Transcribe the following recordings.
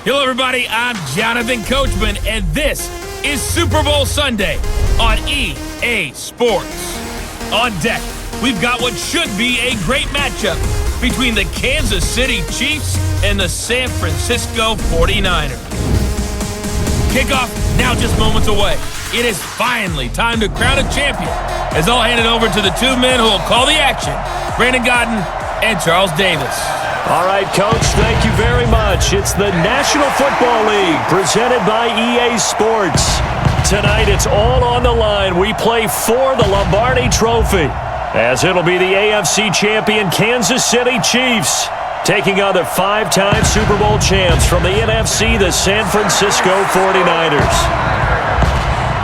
Hello, everybody. I'm Jonathan Coachman, and this is Super Bowl Sunday on EA Sports. On deck, we've got what should be a great matchup between the Kansas City Chiefs and the San Francisco 49ers. Kickoff now just moments away. It is finally time to crown a champion, as I'll hand it over to the two men who will call the action, Brandon Godden and Charles Davis. All right, Coach, thank you very much. It's the National Football League presented by EA Sports. Tonight, it's all on the line. We play for the Lombardi Trophy, as it'll be the AFC champion Kansas City Chiefs taking on the five-time Super Bowl champs from the NFC, the San Francisco 49ers.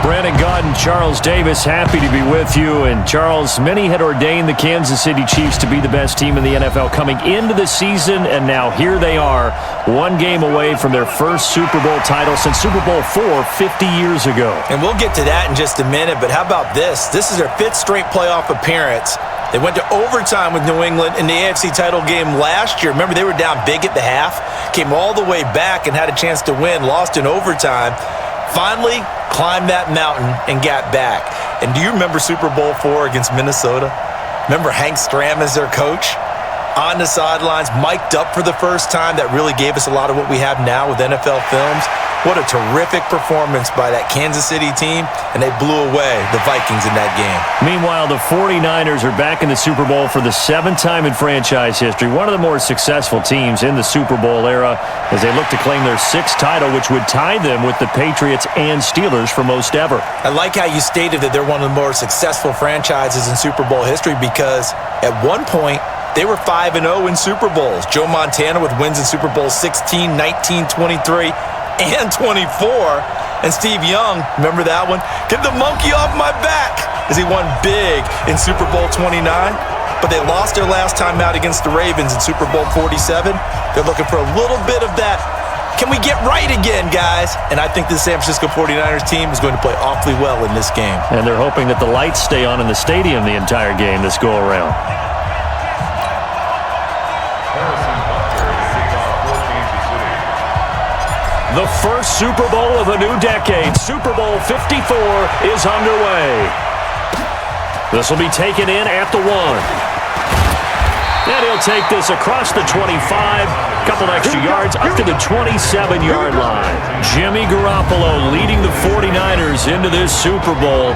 Brandon Godden, Charles Davis, happy to be with you. And Charles, many had ordained the Kansas City Chiefs to be the best team in the NFL coming into the season, and now here they are, one game away from their first Super Bowl title since Super Bowl IV 50 years ago. And we'll get to that in just a minute, but how about this? This is their fifth straight playoff appearance. They went to overtime with New England in the AFC title game last year. Remember, they were down big at the half, came all the way back and had a chance to win, lost in overtime. Finally climbed that mountain and got back. And do you remember Super Bowl IV against Minnesota? Remember Hank Stram as their coach? On the sidelines, mic'd up for the first time. That really gave us a lot of what we have now with NFL films. What a terrific performance by that Kansas City team, and they blew away the Vikings in that game. Meanwhile, the 49ers are back in the Super Bowl for the seventh time in franchise history. One of the more successful teams in the Super Bowl era as they look to claim their sixth title, which would tie them with the Patriots and Steelers for most ever. I like how you stated that they're one of the more successful franchises in Super Bowl history because at one point, they were 5-0 in Super Bowls. Joe Montana with wins in Super Bowl 16, 19, 23, and 24. And Steve Young, remember that one? Get the monkey off my back as he won big in Super Bowl 29. But they lost their last time out against the Ravens in Super Bowl 47. They're looking for a little bit of that. Can we get right again, guys? And I think the San Francisco 49ers team is going to play awfully well in this game. And they're hoping that the lights stay on in the stadium the entire game this go around. The first Super Bowl of a new decade, Super Bowl 54, is underway. This will be taken in at the 1. And he'll take this across the 25, couple extra yards up to the 27-yard line. Jimmy Garoppolo leading the 49ers into this Super Bowl.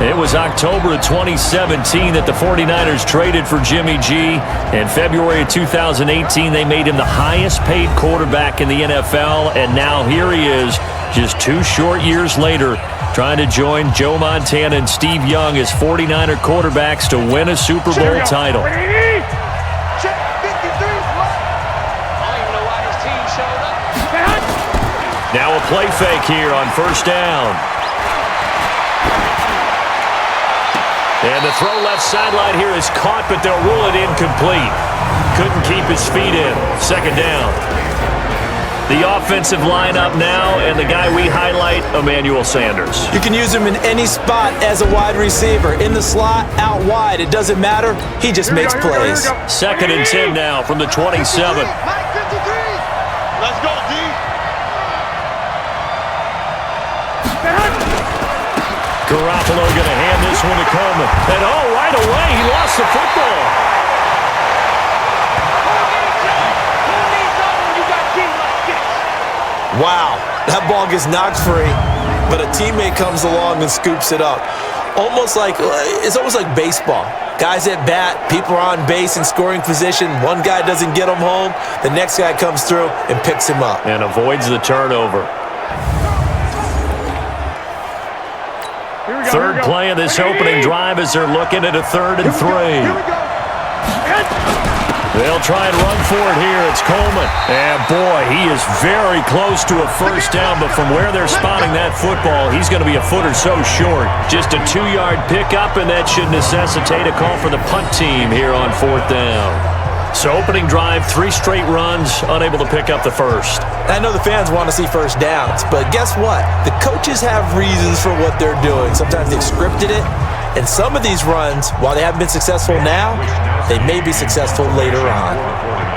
It was October of 2017 that the 49ers traded for Jimmy G. In February of 2018, they made him the highest-paid quarterback in the NFL, and now here he is, just 2 short years later, trying to join Joe Montana and Steve Young as 49er quarterbacks to win a Super Bowl title. Now a play fake here on first down. And the throw left sideline here is caught, but they'll rule it incomplete. Couldn't keep his feet in. Second down. The offensive lineup now, and the guy we highlight, Emmanuel Sanders. You can use him in any spot as a wide receiver. In the slot, out wide. It doesn't matter. He just makes plays. Second and 10 now from the 27. Let's go, D. Garoppolo going to hand this one to Coleman. And right away, he lost the football. Wow, that ball gets knocked free, but a teammate comes along and scoops it up. It's almost like baseball. Guys at bat, people are on base in scoring position. One guy doesn't get him home. The next guy comes through and picks him up. And avoids the turnover. Third play of this opening drive as they're looking at a 3rd and 3. They'll try and run for it here. It's Coleman. And, boy, he is very close to a first down, but from where they're spotting that football, he's going to be a foot or so short. Just a 2-yard pickup, and that should necessitate a call for the punt team here on 4th down. So opening drive, 3 straight runs, unable to pick up the first. I know the fans want to see first downs, but guess what? The coaches have reasons for what they're doing. Sometimes they've scripted it, and some of these runs, while they haven't been successful now, they may be successful later on.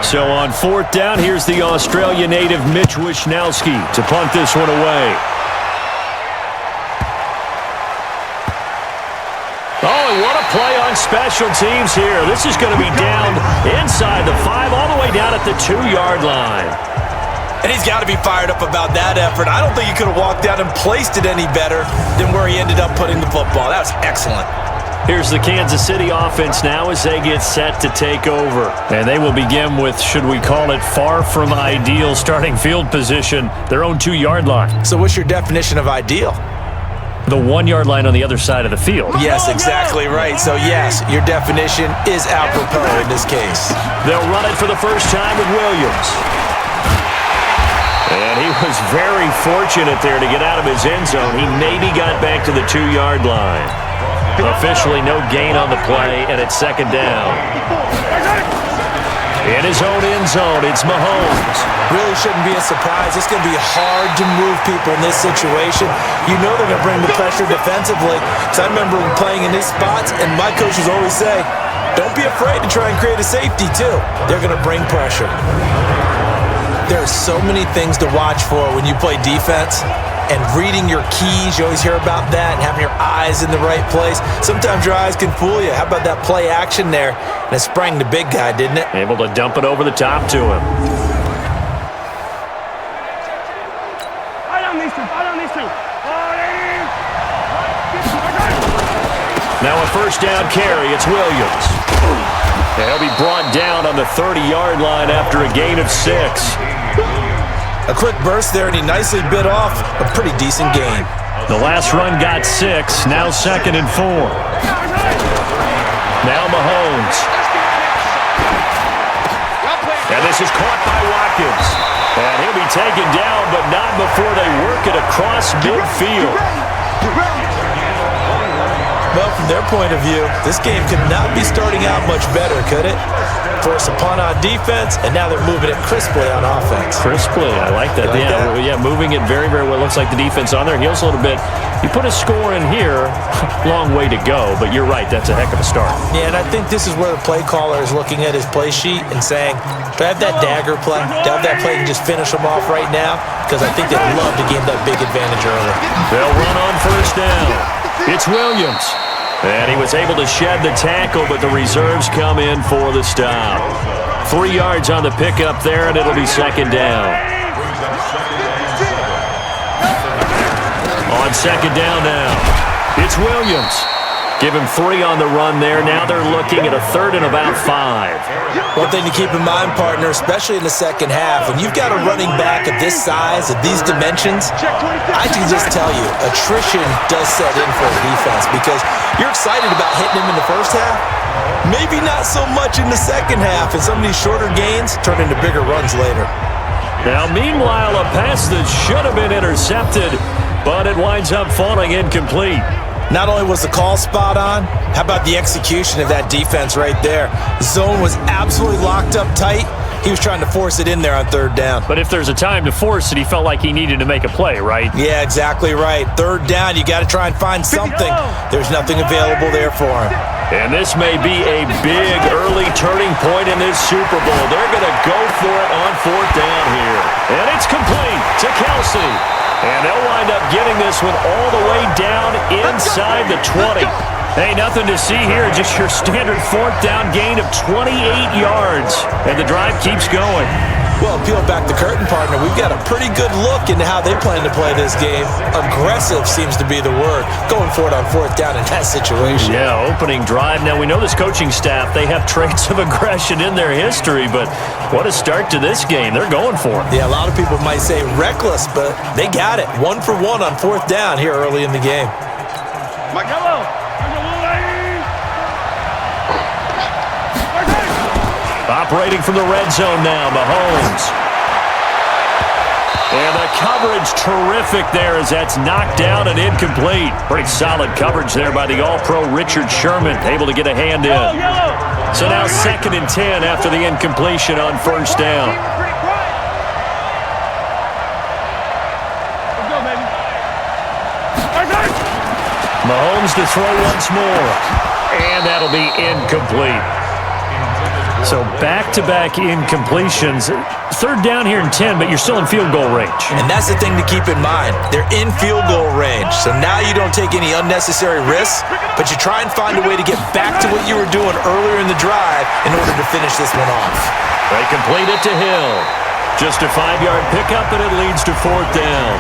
So on 4th down, here's the Australia native Mitch Wishnowski to punt this one away. Oh, and what a play on special teams here. This is going to be down inside the 5, all the way down at the 2-yard line. And he's got to be fired up about that effort. I don't think he could have walked out and placed it any better than where he ended up putting the football. That was excellent. Here's the Kansas City offense now as they get set to take over. And they will begin with, should we call it, far from ideal starting field position, their own 2-yard line. So what's your definition of ideal? The 1-yard line on the other side of the field. Yes, exactly right. So yes, your definition is apropos in this case. They'll run it for the first time with Williams. And he was very fortunate there to get out of his end zone. He maybe got back to the 2-yard line. Officially no gain on the play, and it's 2nd down. In his own end zone, it's Mahomes. Really shouldn't be a surprise. It's going to be hard to move people in this situation. You know they're going to bring the pressure defensively. So I remember playing in these spots, and my coaches always say, don't be afraid to try and create a safety, too. They're going to bring pressure. There are so many things to watch for when you play defense. And reading your keys, you always hear about that, and having your eyes in the right place. Sometimes your eyes can fool you. How about that play action there? And it sprang the big guy, didn't it? Able to dump it over the top to him. Now a 1st down carry. It's Williams. And he'll be brought down on the 30-yard line after a gain of 6. A quick burst there, and he nicely bit off a pretty decent gain. The last run got 6. Now 2nd and 4. Now Mahomes. And this is caught by Watkins. And he'll be taken down, but not before they work it across midfield. Well, from their point of view, this game could not be starting out much better, could it? Force a punt on defense, and now they're moving it crisply on offense. Crisply, I like that. Yeah, moving it very, very well. Looks like the defense on their heels a little bit. You put a score in here, long way to go, but you're right, that's a heck of a start. Yeah, and I think this is where the play caller is looking at his play sheet and saying, do I have that dagger play? Do I have that play and just finish them off right now? Because I think they'd love to gain that big advantage early. They'll run on 1st down. It's Williams. And he was able to shed the tackle, but the reserves come in for the stop. 3 yards on the pickup there, and it'll be 2nd down. On 2nd down now, it's Williams. Give him 3 on the run there. Now they're looking at a 3rd and about 5. One thing to keep in mind, partner, especially in the second half, when you've got a running back of this size, of these dimensions, I can just tell you, attrition does set in for a defense because you're excited about hitting him in the first half. Maybe not so much in the second half, and some of these shorter gains turn into bigger runs later. Now, meanwhile, a pass that should have been intercepted, but it winds up falling incomplete. Not only was the call spot on, how about the execution of that defense right there? Zone was absolutely locked up tight. He was trying to force it in there on 3rd down. But if there's a time to force it, he felt like he needed to make a play, right? Yeah, exactly right. 3rd down, you got to try and find something. There's nothing available there for him. And this may be a big early turning point in this Super Bowl. They're going to go for it on 4th down here. And it's complete to Kelsey. And they'll wind up getting this one all the way down inside the 20. Hey, nothing to see here, just your standard 4th down gain of 28 yards. And the drive keeps going. Well, peel back the curtain, partner. We've got a pretty good look into how they plan to play this game. Aggressive seems to be the word. Going for it on 4th down in that situation. Yeah, opening drive. Now, we know this coaching staff, they have traits of aggression in their history, but what a start to this game. They're going for it. Yeah, a lot of people might say reckless, but they got it. 1 for 1 on 4th down here early in the game. Operating from the red zone now, Mahomes. And the coverage terrific there as that's knocked down and incomplete. Pretty solid coverage there by the All-Pro Richard Sherman, able to get a hand in. So now 2nd and 10 after the incompletion on 1st down. Mahomes to throw once more. And that'll be incomplete. So back-to-back incompletions. Third down here in 10, but you're still in field goal range. And that's the thing to keep in mind. They're in field goal range. So now you don't take any unnecessary risks, but you try and find a way to get back to what you were doing earlier in the drive in order to finish this one off. They complete it to Hill. Just a 5-yard pickup, and it leads to fourth down.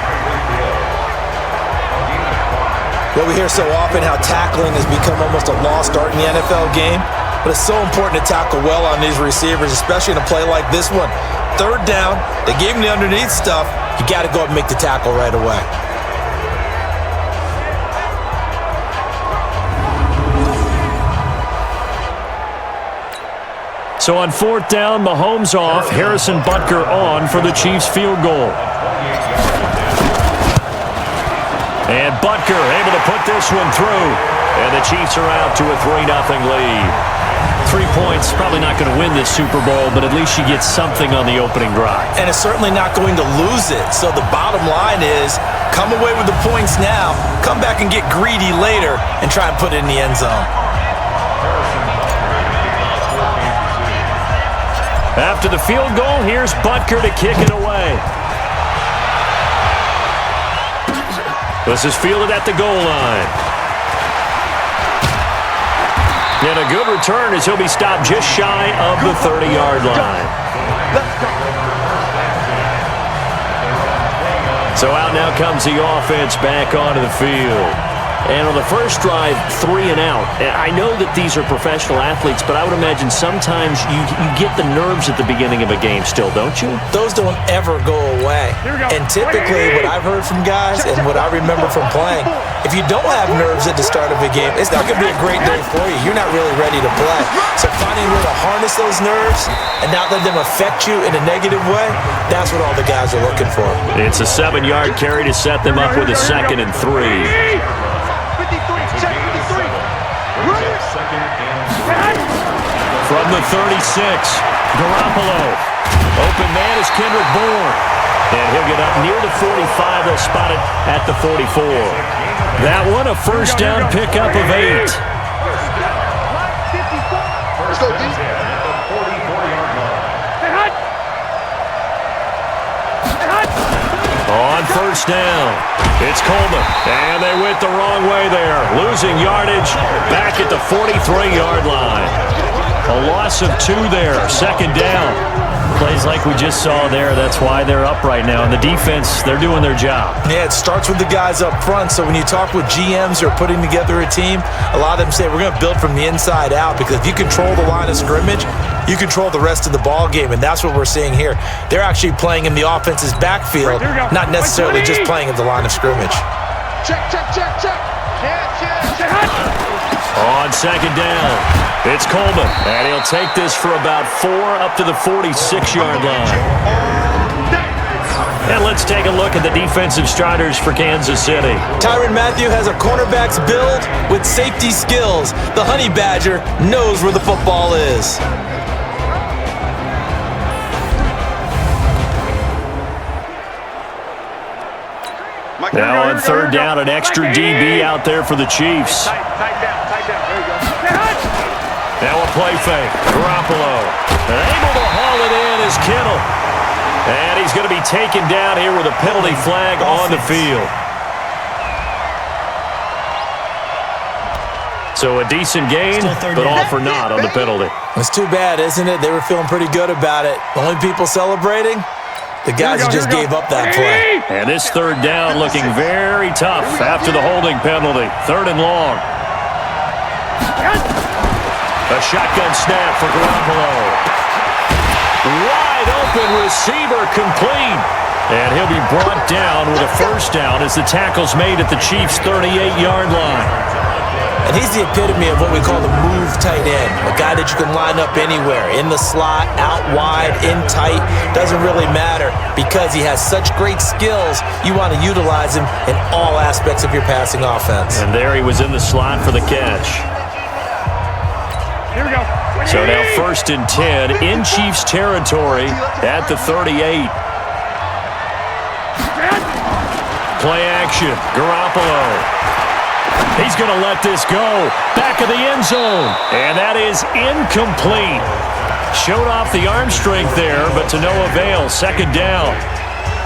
Well, we hear so often how tackling has become almost a lost art in the NFL game, but it's so important to tackle well on these receivers, especially in a play like this one. Third down, they gave him the underneath stuff. You got to go up and make the tackle right away. So on fourth down, Mahomes off, Harrison Butker on for the Chiefs field goal. And Butker able to put this one through. And the Chiefs are out to a 3-0 lead. 3 points, probably not going to win this Super Bowl, but at least you get something on the opening drive. And it's certainly not going to lose it. So the bottom line is, come away with the points now, come back and get greedy later, and try and put it in the end zone. After the field goal, here's Butker to kick it away. This is fielded at the goal line. And a good return as he'll be stopped just shy of the 30-yard line. So out now comes the offense back onto the field. And on the first drive, 3 and out. I know that these are professional athletes, but I would imagine sometimes you get the nerves at the beginning of a game still, don't you? Those don't ever go away. And typically what I've heard from guys and what I remember from playing, if you don't have nerves at the start of a game, it's not going to be a great day for you. You're not really ready to play. So finding a way to harness those nerves and not let them affect you in a negative way, that's what all the guys are looking for. It's a 7-yard carry to set them up with a 2nd and 3. From the 36, Garoppolo. Open man is Kendrick Bourne. And he'll get up near the 45. They'll spot it at the 44. That one, a first down pickup of 8. On first down, it's Coleman. And they went the wrong way there. Losing yardage back at the 43-yard line. A loss of 2 there, 2nd down. Plays like we just saw there, that's why they're up right now. And the defense, they're doing their job. Yeah, it starts with the guys up front. So when you talk with GMs who are putting together a team, a lot of them say we're going to build from the inside out, because if you control the line of scrimmage, you control the rest of the ball game, and that's what we're seeing here. They're actually playing in the offense's backfield, not necessarily just playing at the line of scrimmage. Check. On 2nd down, it's Coleman, and he'll take this for about 4 up to the 46-yard line. And let's take a look at the defensive starters for Kansas City. Tyrann Mathieu has a cornerback's build with safety skills. The Honey Badger knows where the football is. Now on 3rd down, an extra DB out there for the Chiefs. Now a play fake. Garoppolo. Able to haul it in is Kittle. And he's going to be taken down here with a penalty flag on the field. So a decent gain, but all for naught on the penalty. It's too bad, isn't it? They were feeling pretty good about it. The only people celebrating, the guys who just gave up that play. And this 3rd down looking very tough after the holding penalty. 3rd and long. A shotgun snap for Garoppolo. Wide open receiver complete. And he'll be brought down with a first down as the tackle's made at the Chiefs' 38-yard line. And he's the epitome of what we call the move tight end. A guy that you can line up anywhere. In the slot, out wide, in tight. Doesn't really matter because he has such great skills. You want to utilize him in all aspects of your passing offense. And there he was in the slot for the catch. Here we go. So now 1st and 10 in Chiefs territory at the 38. Play action. Garoppolo. He's going to let this go. Back of the end zone. And that is incomplete. And the Chiefs will have it on 4th and 10. 4th and 10 now. 4th and 10 from the 38. Play action. Garoppolo. He's going to let this go. Back of the end zone. And that is incomplete. 4th and 10 now. 4th and 10 from the 38. Showed off the arm strength there, but to no avail. Second down.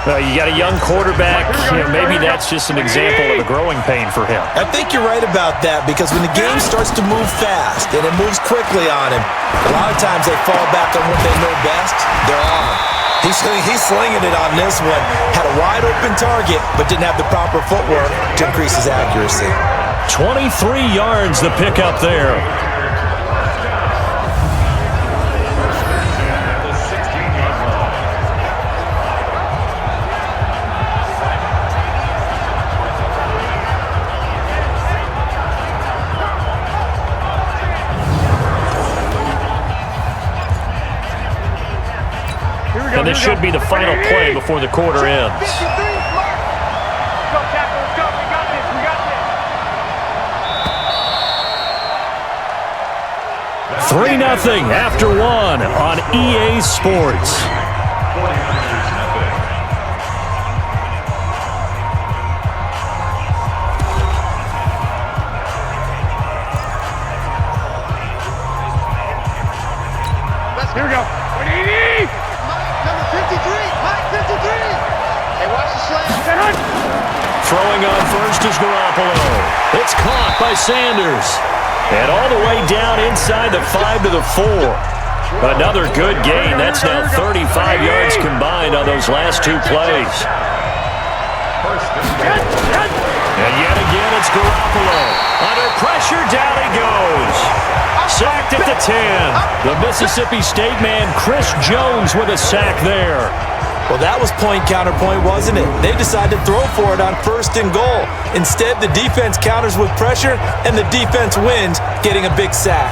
You got a young quarterback. Maybe that's just an example of a growing pain for him. I think you're right about that, because when the game starts to move fast and it moves quickly on him, a lot of times they fall back on what they know best, their arm. He's slinging it on this one. Had a wide open target, but didn't have the proper footwork to increase his accuracy. 23 yards the pickup there. And this should be the final play before the quarter ends. 3-0 after one on EA Sports. Here we go. Number 53. Mike 53. Hey, watch the slam. Throwing on first is Garoppolo. It's caught by Sanders. And all the way down inside the 5 to the 4. Another good gain. That's now 35 yards combined on those last two plays. And yet again, it's Garoppolo. Under pressure, down he goes. Sacked at the 10. The Mississippi State man, Chris Jones, with a sack there. Well, that was point-counterpoint, wasn't it? They decided to throw for it on 1st and goal. Instead, the defense counters with pressure, and the defense wins, getting a big sack.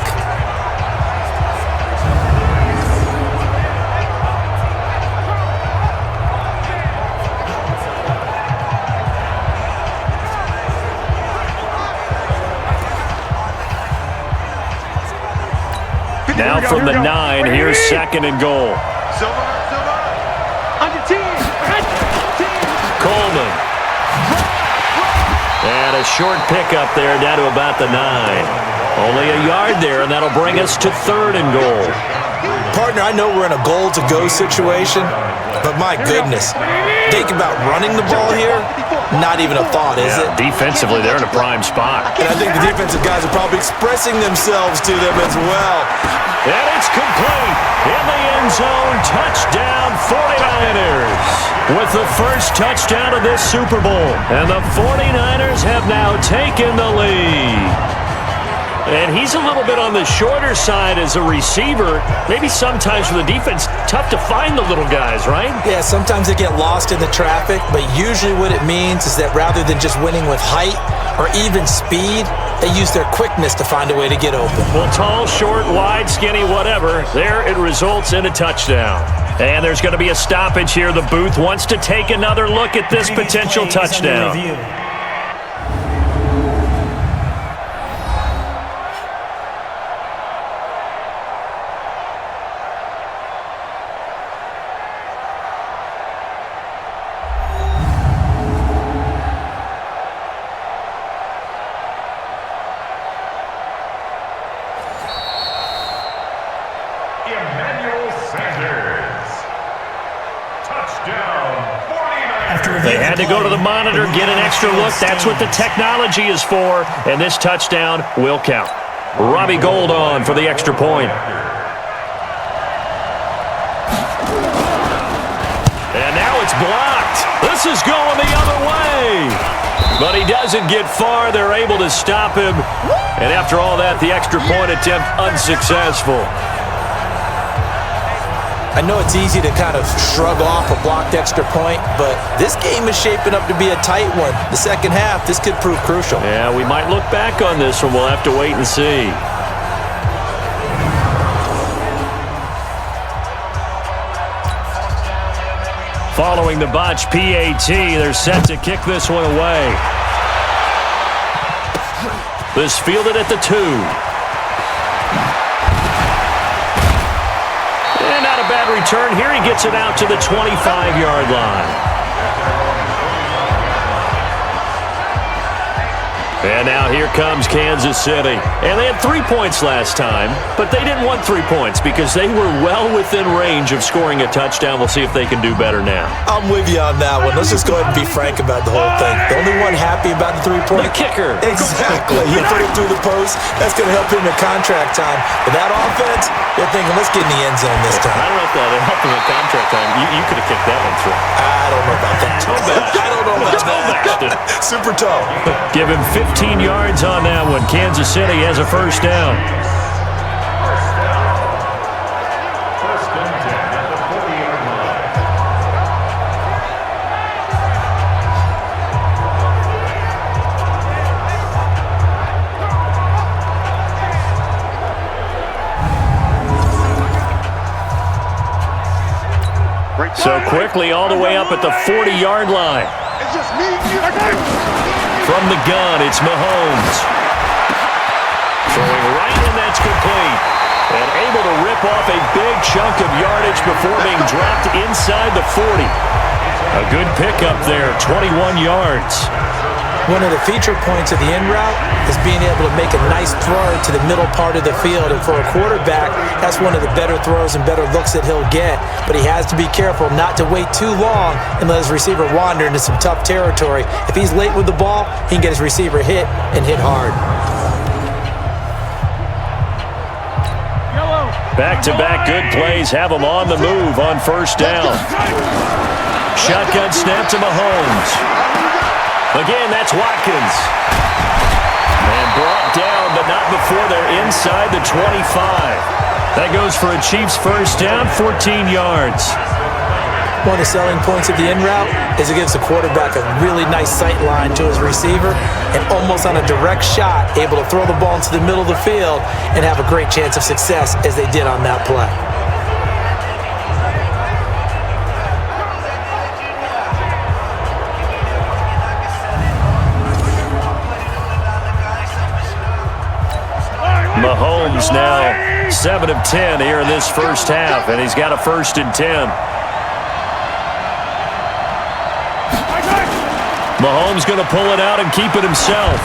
Now from the 9, here's 2nd and goal. Coleman. And a short pickup there down to about the 9. Only a yard there, and that'll bring us to 3rd and goal. Partner, I know we're in a goal-to-go situation, but my goodness, think about running the ball here. Not even a thought, is it? Defensively, they're in a prime spot. And I think the defensive guys are probably expressing themselves to them as well. And it's complete. In the end zone, touchdown 49ers. With the first touchdown of this Super Bowl. And the 49ers have now taken the lead. And he's a little bit on the shorter side as a receiver. Maybe sometimes for the defense, tough to find the little guys, right? Yeah, sometimes they get lost in the traffic, but usually what it means is that rather than just winning with height or even speed, they use their quickness to find a way to get open. Well, tall, short, wide, skinny, whatever, there it results in a touchdown. And there's going to be a stoppage here. The booth wants to take another look at this potential touchdown. They had to go to the monitor, get an extra look. That's what the technology is for, and this touchdown will count. Robbie Gould on for the extra point. And now it's blocked. This is going the other way. But he doesn't get far. They're able to stop him. And after all that, the extra point attempt unsuccessful. I know it's easy to kind of shrug off a blocked extra point, but this game is shaping up to be a tight one. The second half, this could prove crucial. Yeah, we might look back on this one. We'll have to wait and see. Following the botch PAT, they're set to kick this one away. This fielded at the 2. And not a bad return. Here he gets it out to the 25-yard line. And now here comes Kansas City. And they had 3 points last time, but they didn't want 3 points because they were well within range of scoring a touchdown. We'll see if they can do better now. I'm with you on that one. Let's just go ahead and be frank about the whole thing. The only one happy about the 3-point? The kicker. Exactly. He put it through the post. That's going to help him in contract time. But that offense, they're thinking, let's get in the end zone this time. I don't know if that helped him in contract time. You could have kicked that one through. I don't know about that. I don't know about that. Super tall. Give him 15 yards on that one. Kansas City has a first down. So quickly all the way up at the 40-yard line. It's just me and you. From the gun, it's Mahomes. Throwing right, and that's complete. And able to rip off a big chunk of yardage before being dropped inside the 40. A good pickup there, 21 yards. One of the feature points of the in route is being able to make a nice throw to the middle part of the field. And for a quarterback, that's one of the better throws and better looks that he'll get. But he has to be careful not to wait too long and let his receiver wander into some tough territory. If he's late with the ball, he can get his receiver hit and hit hard. Back-to-back good plays have him on the move on first down. Shotgun snap to Mahomes. Again, that's Watkins. And brought down, but not before they're inside the 25. That goes for a Chiefs first down, 14 yards. One of the selling points of the in route is it gives the quarterback a really nice sight line to his receiver and almost on a direct shot, able to throw the ball into the middle of the field and have a great chance of success as they did on that play. Mahomes now 7 of 10 here in this first half, and he's got a 1st and 10. Mahomes going to pull it out and keep it himself.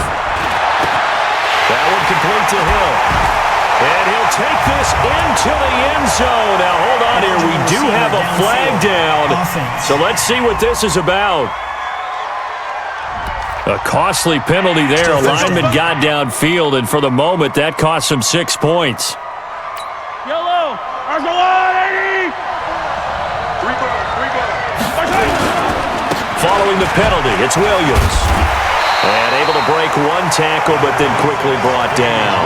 That one complete to Hill. And he'll take this into the end zone. Now, hold on here. We do have a flag down. So let's see what this is about. A costly penalty there. A lineman got downfield, and for the moment, that cost him 6 points. Yellow. Arcelon, 80. Following the penalty, it's Williams. And able to break one tackle, but then quickly brought down.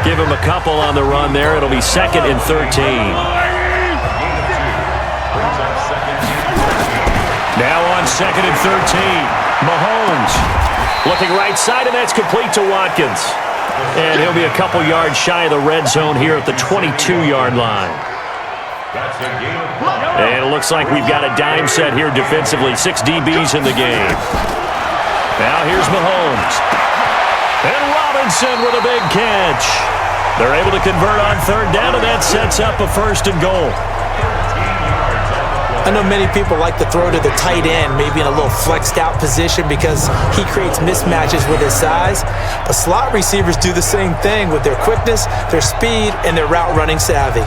Give him a couple on the run there. It'll be 2nd and 13. Now on 2nd and 13. Mahomes looking right side, and that's complete to Watkins. And he'll be a couple yards shy of the red zone here at the 22-yard line. And it looks like we've got a dime set here defensively. 6 DBs in the game. Now here's Mahomes. And Robinson with a big catch. They're able to convert on 3rd down, and that sets up a 1st and goal. I know many people like to throw to the tight end, maybe in a little flexed out position because he creates mismatches with his size. But slot receivers do the same thing with their quickness, their speed, and their route running savvy.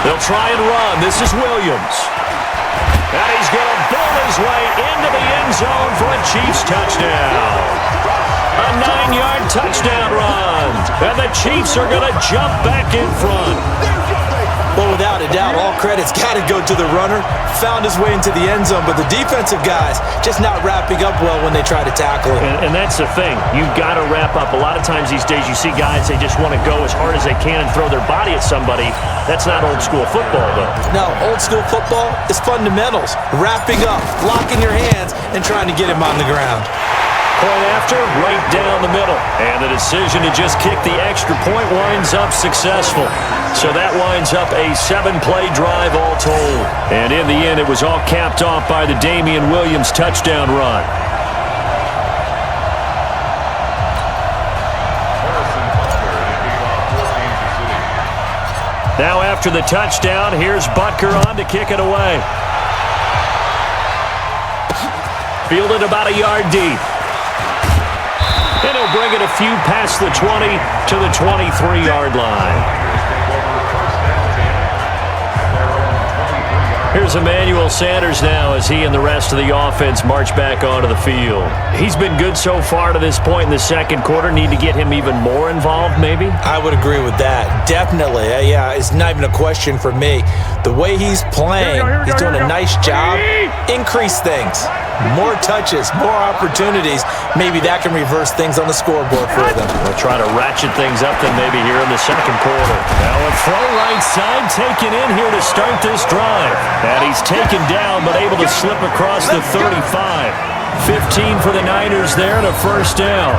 They'll try and run. This is Williams. And he's going to bull his way into the end zone for a Chiefs touchdown. A 9-yard touchdown run. And the Chiefs are going to jump back in front. Well, without a doubt, all credit's got to go to the runner. Found his way into the end zone, but the defensive guys just not wrapping up well when they try to tackle him. And that's the thing. You've got to wrap up. A lot of times these days you see guys, they just want to go as hard as they can and throw their body at somebody. That's not old school football, though. No, old school football is fundamentals. Wrapping up, locking your hands, and trying to get him on the ground. Point after, right down the middle. And the decision to just kick the extra point winds up successful. So that winds up a 7-play drive all told. And in the end, it was all capped off by the Damian Williams touchdown run. After the touchdown, here's Butker on to kick it away. Fielded about a yard deep. And he'll bring it a few past the 20 to the 23-yard line. Here's Emmanuel Sanders now as he and the rest of the offense march back onto the field. He's been good so far to this point in the second quarter. Need to get him even more involved, maybe? I would agree with that. Definitely. Yeah, it's not even a question for me. The way he's playing, he's doing a nice job. Increase things. More touches, more opportunities. Maybe that can reverse things on the scoreboard for them. They'll try to ratchet things up then maybe here in the second quarter. Now a throw right side taken in here to start this drive. And he's taken down but able to slip across the 35. 15 for the Niners there and a first down.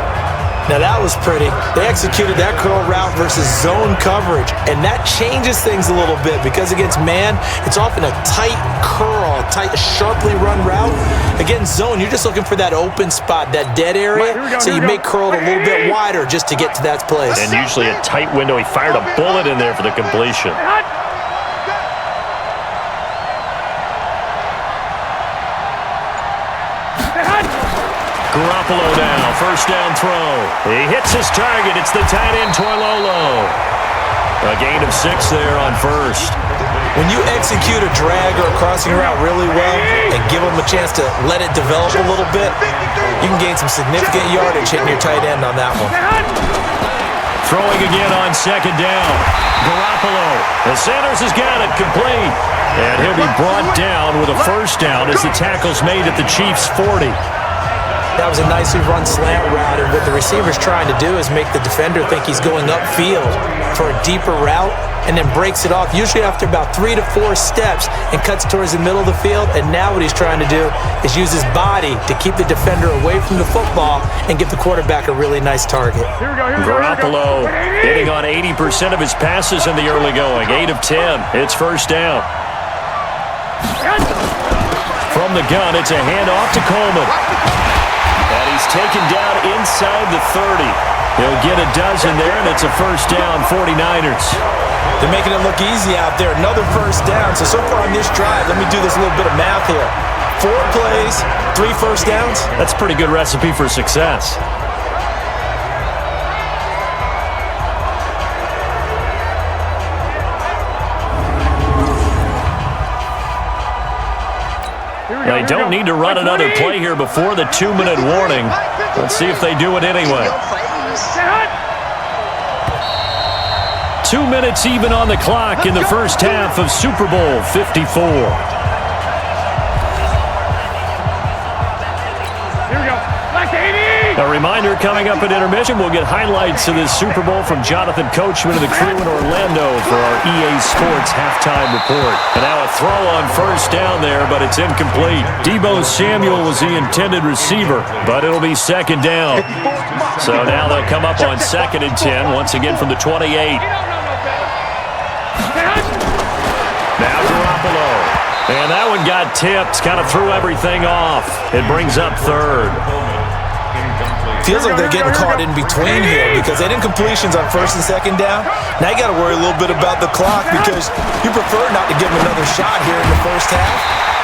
Now that was pretty. They executed that curl route versus zone coverage, and that changes things a little bit because against man, it's often a tight curl, tight, sharply run route. Against zone, you're just looking for that open spot, that dead area, so you may curl it a little bit wider just to get to that place. And usually a tight window. He fired a bullet in there for the completion. Garoppolo now, first down throw. He hits his target. It's the tight end, Toilolo. A gain of 6 there on first. When you execute a drag or a crossing route really well and give them a chance to let it develop a little bit, you can gain some significant yardage hitting your tight end on that one. Throwing again on second down. Garoppolo. And Sanders has got it complete. And he'll be brought down with a first down as the tackle's made at the Chiefs' 40. That was a nicely run slant route, and what the receiver's trying to do is make the defender think he's going upfield for a deeper route and then breaks it off, usually after about 3 to 4 steps, and cuts towards the middle of the field. And now what he's trying to do is use his body to keep the defender away from the football and give the quarterback a really nice target. Garoppolo hitting on 80% of his passes in the early going, 8 of 10. It's first down. From the gun, it's a handoff to Coleman. And he's taken down inside the 30. He'll get a dozen there, and it's a first down, 49ers. They're making it look easy out there. Another first down. So far on this drive, let me do this little bit of math here. 4 plays, 3 first downs. That's a pretty good recipe for success. They don't need to run another play here before the 2-minute warning. Let's see if they do it anyway. 2 minutes even on the clock in the first half of Super Bowl 54. A reminder, coming up at intermission, we'll get highlights of this Super Bowl from Jonathan Coachman and the crew in Orlando for our EA Sports halftime report. And now a throw on first down there, but it's incomplete. Deebo Samuel was the intended receiver, but it'll be second down. So now they'll come up on 2nd and 10, once again from the 28. Now Garoppolo. And that one got tipped, kind of threw everything off. It brings up 3rd. Feels like they're getting caught in between here because they did incompletions on 1st and 2nd down. Now you got to worry a little bit about the clock because you prefer not to give them another shot here in the first half.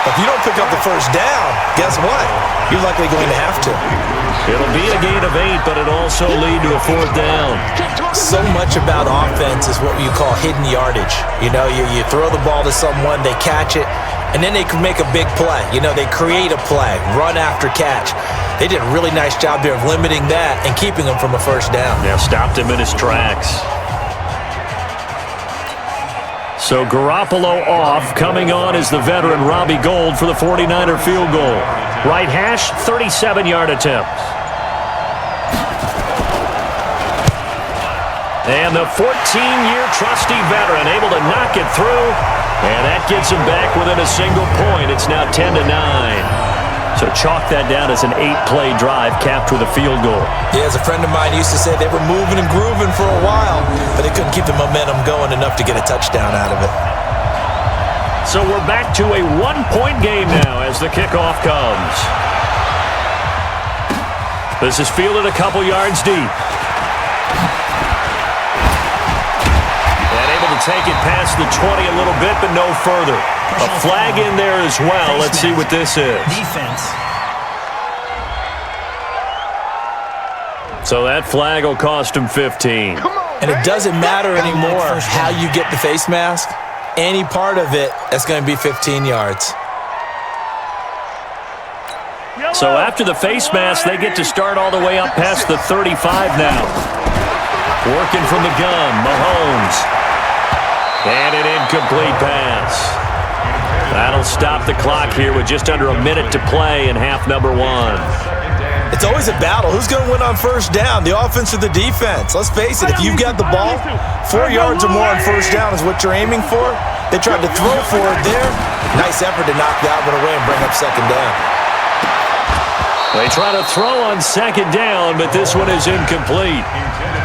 If you don't pick up the first down, guess what? You're likely going to have to. It'll be a gain of 8, but it'll also lead to a 4th down. So much about offense is what you call hidden yardage. You know, you throw the ball to someone, they catch it, and then they can make a big play. You know, they create a play, run after catch. They did a really nice job there of limiting that and keeping him from a first down. Yeah, stopped him in his tracks. So Garoppolo off. Coming on is the veteran Robbie Gould for the 49er field goal. Right hash, 37-yard attempt. And the 14-year trusty veteran able to knock it through. And that gets him back within a single point. It's now 10-9. So chalk that down as an 8-play drive capped with a field goal. Yeah, as a friend of mine used to say, they were moving and grooving for a while, but they couldn't keep the momentum going enough to get a touchdown out of it. So we're back to a 1-point game now as the kickoff comes. This is fielded a couple yards deep. And able to to take it past the 20 a little bit, but no further. A flag in there as well. Let's see what this is. Defense. So that flag will cost him 15. And it doesn't matter anymore how you get the face mask. Any part of it, that's going to be 15 yards. So after the face mask, they get to start all the way up past the 35 now. Working from the gun, Mahomes. And an incomplete pass. That'll stop the clock here with just under a minute to play in half number 1. It's always a battle. Who's going to win on first down, the offense or the defense? Let's face it, if you've got the ball, 4 yards or more on first down is what you're aiming for. They tried to throw for it there. Nice effort to knock that one away and bring up second down. They try to throw on second down, but this one is incomplete.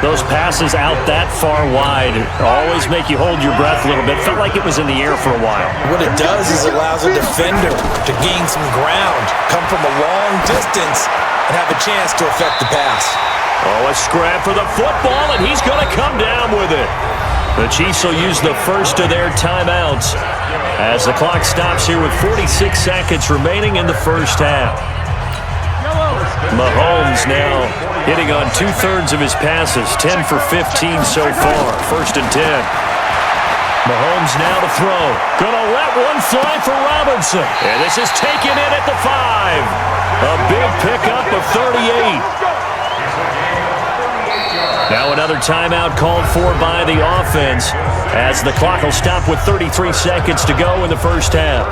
Those passes out that far wide always make you hold your breath a little bit. Felt like it was in the air for a while. What it does is it allows a defender to gain some ground, come from a long distance, and have a chance to affect the pass. Oh, a scrap for the football, and he's going to come down with it. The Chiefs will use the first of their timeouts as the clock stops here with 46 seconds remaining in the first half. Mahomes now hitting on 2/3 of his passes, 10 for 15 so far. First and 10. Mahomes now to throw. Gonna let one fly for Robinson. And this is taken in at the 5. A big pickup of 38. Now another timeout called for by the offense as the clock will stop with 33 seconds to go in the first half.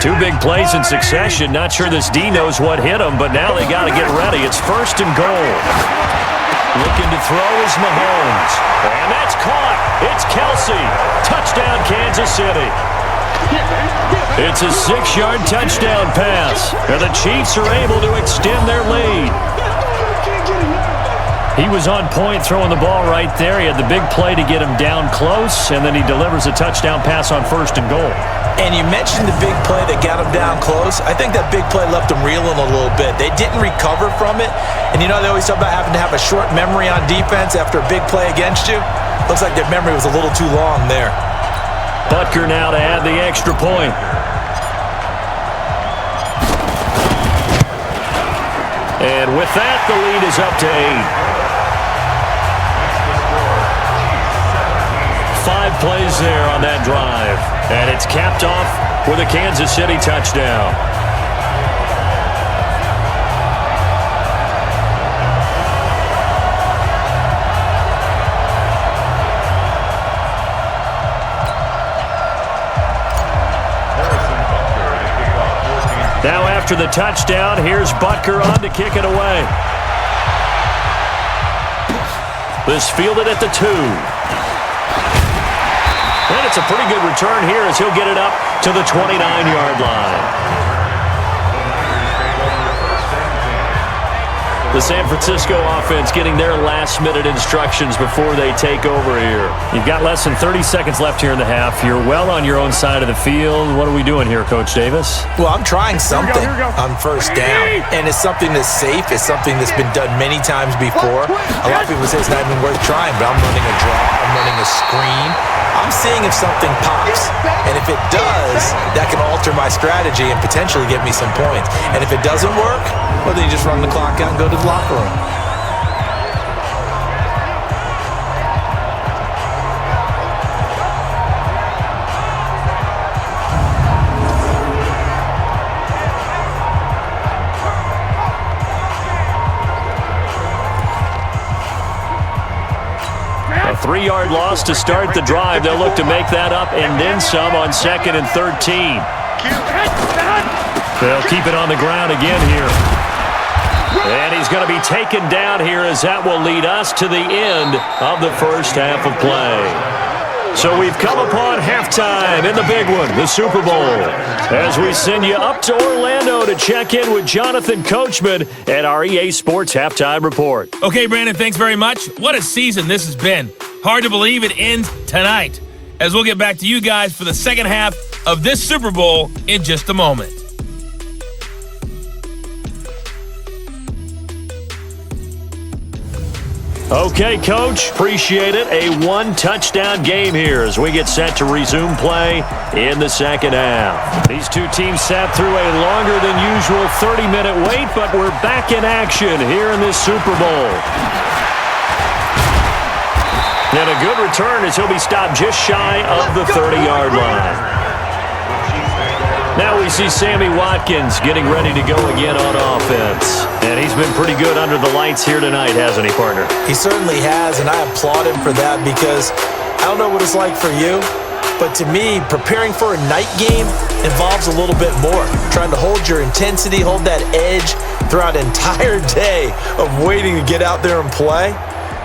Two big plays in succession. Not sure this D knows what hit him, but now they got to get ready. It's first and goal. Looking to throw is Mahomes. And that's caught. It's Kelsey. Touchdown, Kansas City. It's a 6-yard touchdown pass. And the Chiefs are able to extend their lead. He was on point throwing the ball right there. He had the big play to get him down close, and then he delivers a touchdown pass on first and goal. And you mentioned the big play that got him down close. I think that big play left him reeling a little bit. They didn't recover from it. And you know, they always talk about having to have a short memory on defense after a big play against you. Looks like their memory was a little too long there. Butker now to add the extra point. And with that, the lead is up to 8. 5 plays there on that drive. And it's capped off with a Kansas City touchdown. Now after the touchdown, here's Butker on to kick it away. This fielded at the 2. And it's a pretty good return here as he'll get it up to the 29-yard line. The San Francisco offense getting their last-minute instructions before they take over here. You've got less than 30 seconds left here in the half. You're well on your own side of the field. What are we doing here, Coach Davis? Well, I'm trying something on first down, and it's something that's safe. It's something that's been done many times before. A lot of people say it's not even worth trying, but I'm running a draw. I'm running a screen. I'm seeing if something pops, and if it does, that can alter my strategy and potentially get me some points. And if it doesn't work, well, then you just run the clock out and go to the locker room. A 3-yard loss to start the drive. They'll look to make that up and then some on 2nd and 13. They'll keep it on the ground again here. And he's going to be taken down here as that will lead us to the end of the first half of play. So we've come upon halftime in the big one, the Super Bowl, as we send you up to Orlando to check in with Jonathan Coachman at our EA Sports Halftime Report. Okay, Brandon, thanks very much. What a season this has been. Hard to believe it ends tonight, as we'll get back to you guys for the second half of this Super Bowl in just a moment. Okay, Coach, appreciate it. A one-touchdown game here as we get set to resume play in the second half. These two teams sat through a longer than usual 30-minute wait, but we're back in action here in this Super Bowl. And a good return as he'll be stopped just shy of the 30-yard line. Now we see Sammy Watkins getting ready to go again on offense. And he's been pretty good under the lights here tonight, hasn't he, partner? He certainly has, and I applaud him for that because I don't know what it's like for you, but to me, preparing for a night game involves a little bit more. Trying to hold your intensity, hold that edge throughout an entire day of waiting to get out there and play.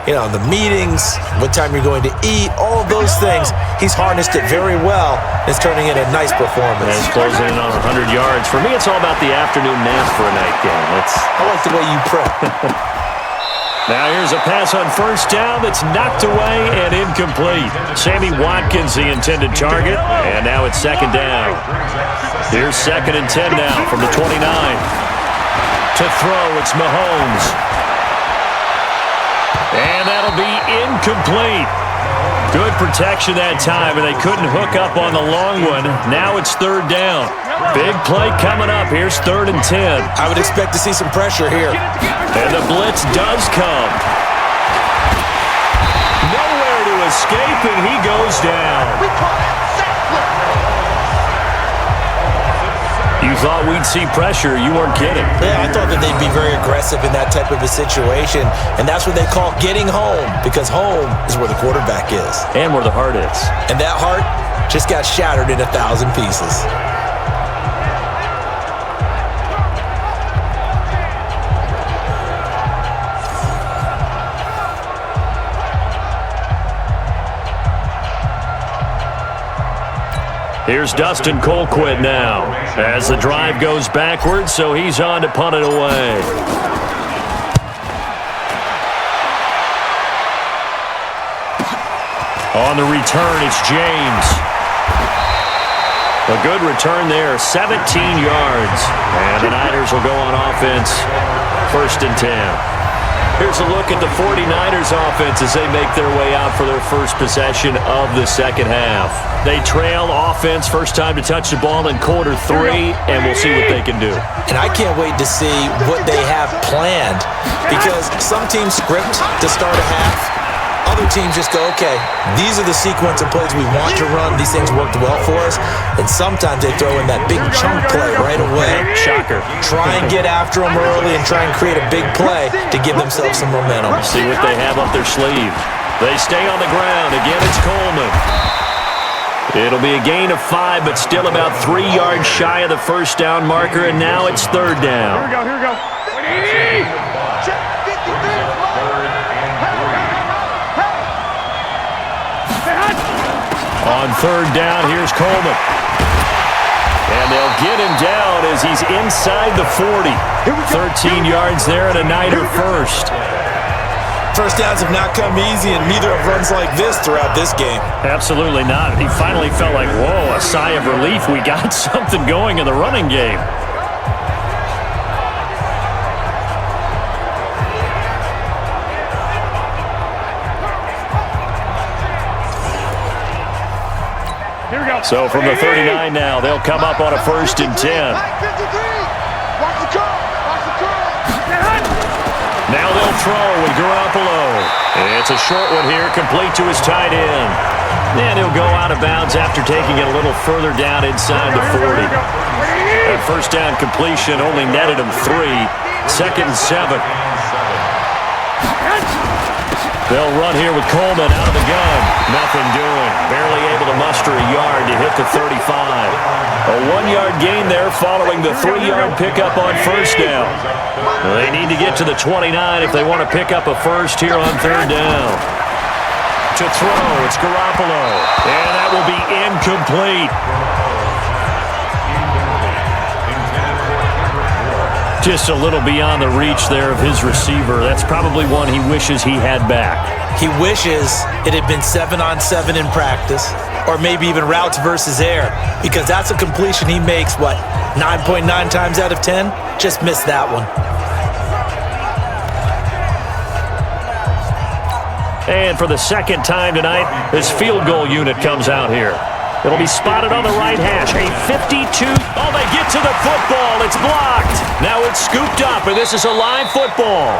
You know, the meetings, what time you're going to eat, all of those things. He's harnessed it very well. It's turning in a nice performance. And it's closing in on 100 yards. For me, it's all about the afternoon nap for a night game. I like the way you prep. Now here's a pass on first down that's knocked away and incomplete. Sammy Watkins, the intended target, and now it's second down. Here's 2nd and 10 now from the 29. To throw, it's Mahomes. And that'll be incomplete. Good protection that time, and they couldn't hook up on the long one. Now it's 3rd down. Big play coming up. Here's 3rd and 10. I would expect to see some pressure here. And the blitz does come. Nowhere to escape, and he goes down. You thought we'd see pressure. You weren't kidding. Yeah, I thought that they'd be very aggressive in that type of a situation, and that's what they call getting home, because home is where the quarterback is. And where the heart is. And that heart just got shattered in 1,000 pieces. Here's Dustin Colquitt now as the drive goes backwards, so he's on to punt it away. On the return, it's James. A good return there, 17 yards. And the Niners will go on offense, 1st and 10. Here's a look at the 49ers offense as they make their way out for their first possession of the second half. They trail offense first time to touch the ball in quarter 3, and we'll see what they can do. And I can't wait to see what they have planned, because some teams script to start a half. Other teams just go, okay, these are the sequence of plays we want to run. These things worked well for us. And sometimes they throw in that big chunk play right away. Shocker. Try and get after them early and try and create a big play to give themselves some momentum. See what they have up their sleeve. They stay on the ground. Again, it's Coleman. It'll be a gain of 5, but still about 3 yards shy of the first down marker, and now it's 3rd down. Here we go. Check 53. On 3rd down, here's Coleman. And they'll get him down as he's inside the 40. 13 yards there and a Niner first. First downs have not come easy, and neither have runs like this throughout this game. Absolutely not. He finally felt like, whoa, a sigh of relief. We got something going in the running game. So from the 39 now, they'll come up on a 1st and 10. Now they'll throw with Garoppolo. It's a short one here, complete to his tight end. And he'll go out of bounds after taking it a little further down inside the 40. That first down completion only netted him 3. 2nd and 7. They'll run here with Coleman out of the gun. Nothing doing. Barely able to muster a yard to hit the 35. A 1-yard gain there following the 3-yard pickup on first down. They need to get to the 29 if they want to pick up a first here on 3rd down. To throw, it's Garoppolo. And that will be incomplete. Just a little beyond the reach there of his receiver. That's probably one he wishes he had back. He wishes it had been 7-on-7 in practice, or maybe even routes versus air, because that's a completion he makes, 9.9 times out of 10? Just missed that one. And for the second time tonight, this field goal unit comes out here. It'll be spotted on the right hash. A 52. Oh, they get to the football. It's blocked. Now it's scooped up, and this is a live football.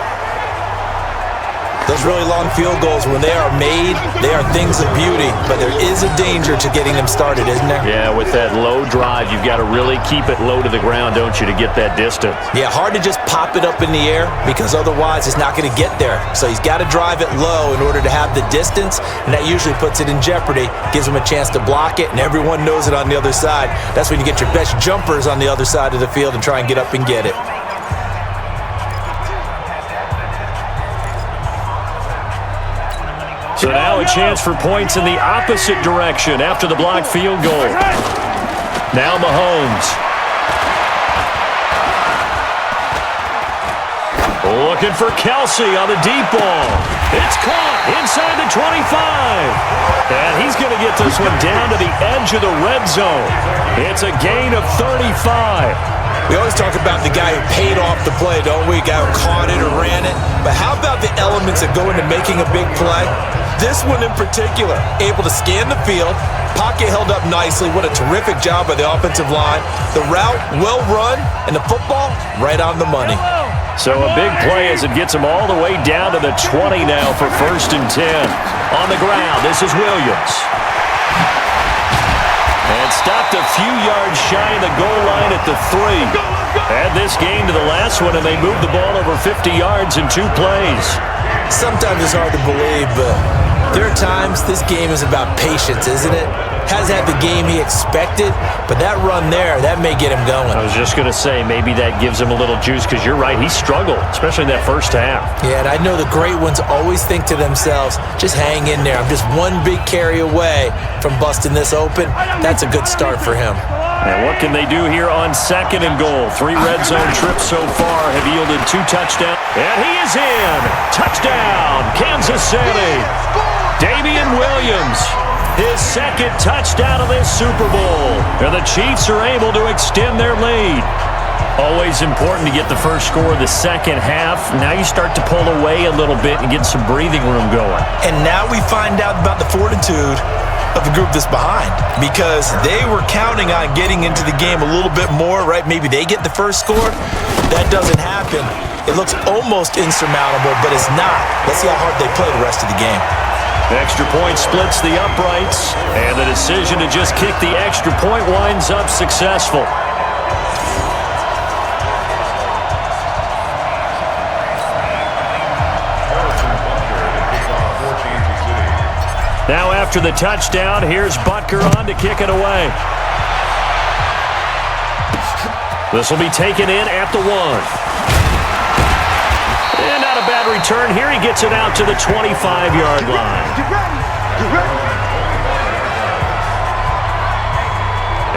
Those really long field goals, when they are made, they are things of beauty. But there is a danger to getting them started, isn't there? Yeah, with that low drive, you've got to really keep it low to the ground, don't you, to get that distance. Yeah, hard to just pop it up in the air because otherwise it's not going to get there. So he's got to drive it low in order to have the distance, and that usually puts it in jeopardy, gives him a chance to block it, and everyone knows it on the other side. That's when you get your best jumpers on the other side of the field and try and get up and get it. So now a chance for points in the opposite direction after the blocked field goal. Now Mahomes. Looking for Kelsey on the deep ball. It's caught inside the 25. And he's going to get this one down to the edge of the red zone. It's a gain of 35. We always talk about the guy who paid off the play, don't we? A guy who caught it or ran it. But how about the elements that go into making a big play? This one in particular, able to scan the field, pocket held up nicely. What a terrific job by the offensive line. The route, well run, and the football, right on the money. So a big play as it gets him all the way down to the 20 now for 1st and 10. On the ground, this is Williams. And stopped a few yards shy of the goal line at the 3. Add this game to the last one, and they moved the ball over 50 yards in 2 plays. Sometimes it's hard to believe, but there are times this game is about patience, isn't it? Hasn't had the game he expected, but that run there, that may get him going. I was just going to say, maybe that gives him a little juice, because you're right, he struggled, especially in that first half. Yeah, and I know the great ones always think to themselves, just hang in there. I'm just one big carry away from busting this open. That's a good start for him. And what can they do here on 2nd and goal? 3 red zone trips so far have yielded 2 touchdowns. And he is in. Touchdown, Kansas City. Damian Williams, his 2nd touchdown of this Super Bowl. And the Chiefs are able to extend their lead. Always important to get the first score of the second half. Now you start to pull away a little bit and get some breathing room going. And now we find out about the fortitude of the group that's behind, because they were counting on getting into the game a little bit more, right? Maybe they get the first score. That doesn't happen. It looks almost insurmountable, but it's not. Let's see how hard they play the rest of the game. Extra point splits the uprights, and the decision to just kick the extra point winds up successful. Now after the touchdown, here's Butker on to kick it away. This will be taken in at the 1. And not a bad return here. He gets it out to the 25-yard line. Get ready.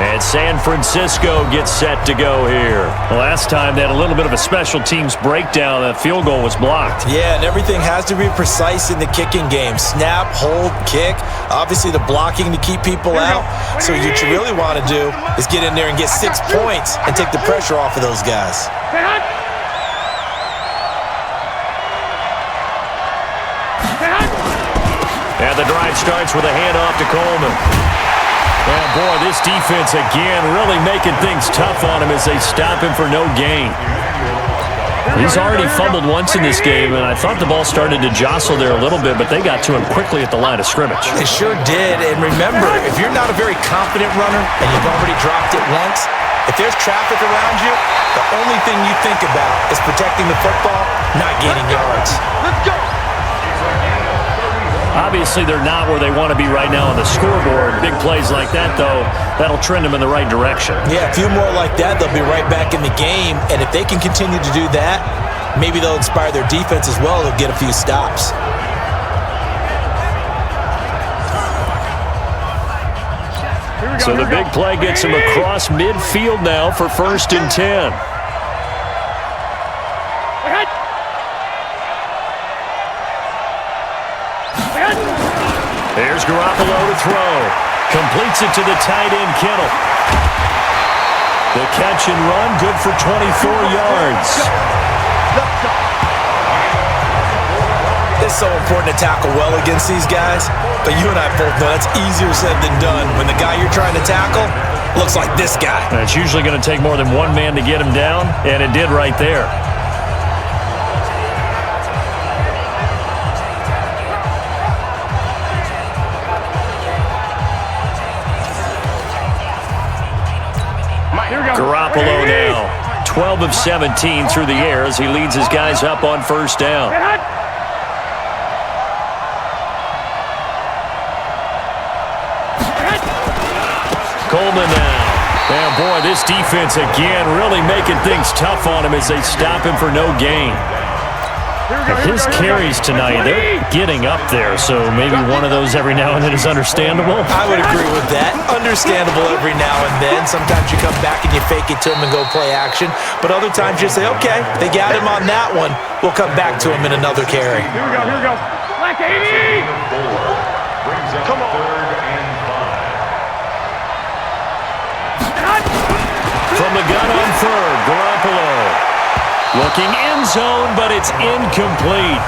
And San Francisco gets set to go here. Last time they had a little bit of a special teams breakdown. That field goal was blocked. Yeah, and everything has to be precise in the kicking game. Snap, hold, kick. Obviously the blocking to keep people out. So what you really want to do is get in there and get 6 points and take the pressure off of those guys. And the drive starts with a handoff to Coleman. And boy, this defense again really making things tough on him as they stop him for no gain. He's already fumbled once in this game, and I thought the ball started to jostle there a little bit, but they got to him quickly at the line of scrimmage. It sure did. And remember, if you're not a very confident runner and you've already dropped it once, if there's traffic around you, the only thing you think about is protecting the football, not gaining yards. Let's go. Obviously, they're not where they want to be right now on the scoreboard. Big plays like that, though, that'll trend them in the right direction. Yeah, a few more like that, they'll be right back in the game. And if they can continue to do that, maybe they'll inspire their defense as well. They'll get a few stops. So the big play gets him across midfield now for 1st and 10. There's Garoppolo to throw. Completes it to the tight end, Kittle. The catch and run, good for 24 yards. is so important to tackle well against these guys, but you and I both know that's easier said than done when the guy you're trying to tackle looks like this guy. And it's usually going to take more than one man to get him down, and it did right there. Garoppolo now, 12 of 17 through the air as he leads his guys up on first down. Coleman now. And boy, this defense again really making things tough on him as they stop him for no gain. His carries tonight, they're getting up there, so maybe one of those every now and then is understandable. I would agree with that. Understandable every now and then. Sometimes you come back and you fake it to him and go play action. But other times you say, okay, they got him on that one. We'll come back to him in another carry. Here we go. Black 80! Come on. From the gun on third, Garoppolo. Looking end zone, but it's incomplete.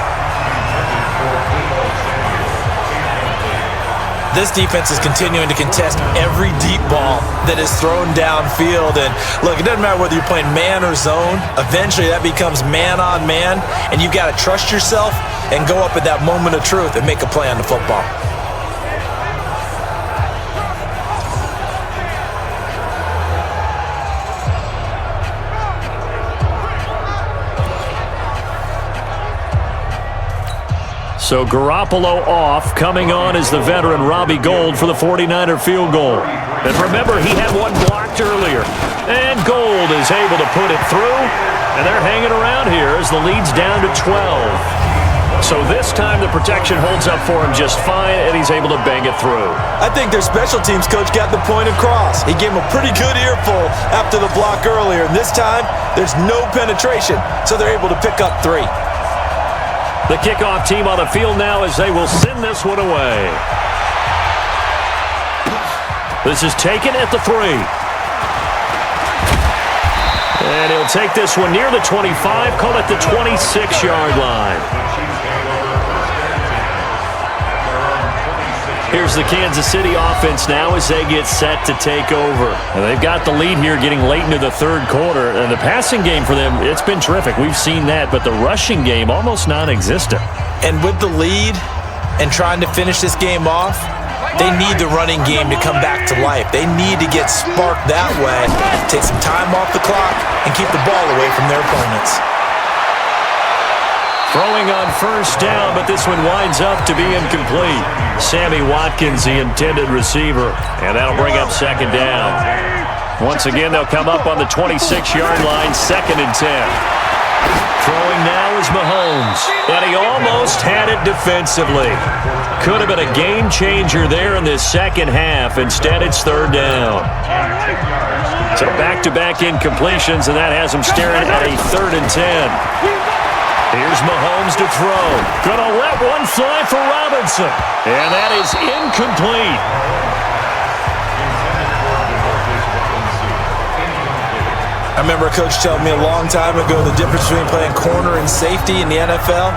This defense is continuing to contest every deep ball that is thrown downfield. And look, it doesn't matter whether you're playing man or zone. Eventually, that becomes man on man, and you've got to trust yourself and go up at that moment of truth and make a play on the football. So Garoppolo off. Coming on is the veteran Robbie Gould for the 49er field goal. And remember, he had one blocked earlier. And Gould is able to put it through. And they're hanging around here as the lead's down to 12. So this time the protection holds up for him just fine, and he's able to bang it through. I think their special teams coach got the point across. He gave him a pretty good earful after the block earlier. And this time, there's no penetration, so they're able to pick up 3. The kickoff team on the field now as they will send this one away. This is taken at the 3. And he'll take this one near the 25, call it the 26-yard line. Here's the Kansas City offense now as they get set to take over. And they've got the lead here getting late into the third quarter. And the passing game for them, it's been terrific. We've seen that. But the rushing game, almost non-existent. And with the lead and trying to finish this game off, they need the running game to come back to life. They need to get sparked that way, take some time off the clock, and keep the ball away from their opponents. Throwing on first down, but this one winds up to be incomplete. Sammy Watkins, the intended receiver, and that'll bring up second down. Once again, they'll come up on the 26-yard line, 2nd and 10. Throwing now is Mahomes, and he almost had it defensively. Could have been a game changer there in this second half. Instead, it's 3rd down. So back-to-back incompletions, and that has him staring at a 3rd and 10. Here's Mahomes to throw. Gonna let one fly for Robinson. And that is incomplete. I remember a coach telling me a long time ago the difference between playing corner and safety in the NFL.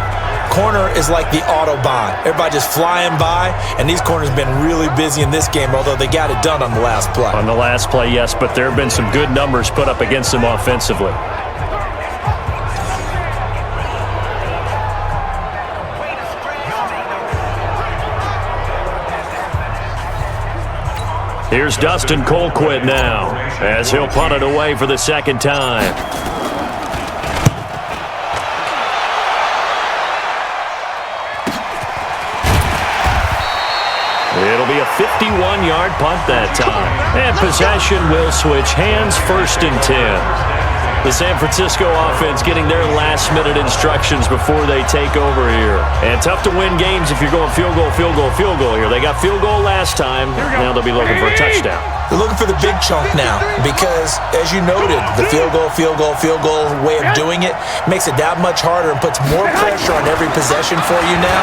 Corner is like the Autobahn. Everybody just flying by, and these corners have been really busy in this game, although they got it done on the last play. On the last play, yes, but there have been some good numbers put up against them offensively. Here's Dustin Colquitt now, as he'll punt it away for the second time. It'll be a 51-yard punt that time. And possession will switch hands, 1st and 10. The San Francisco offense getting their last-minute instructions before they take over here. And tough to win games if you're going field goal, field goal, field goal here. They got field goal last time. Now they'll be looking for a touchdown. They're looking for the big chunk now because, as you noted, the field goal way of doing it makes it that much harder and puts more pressure on every possession for you now.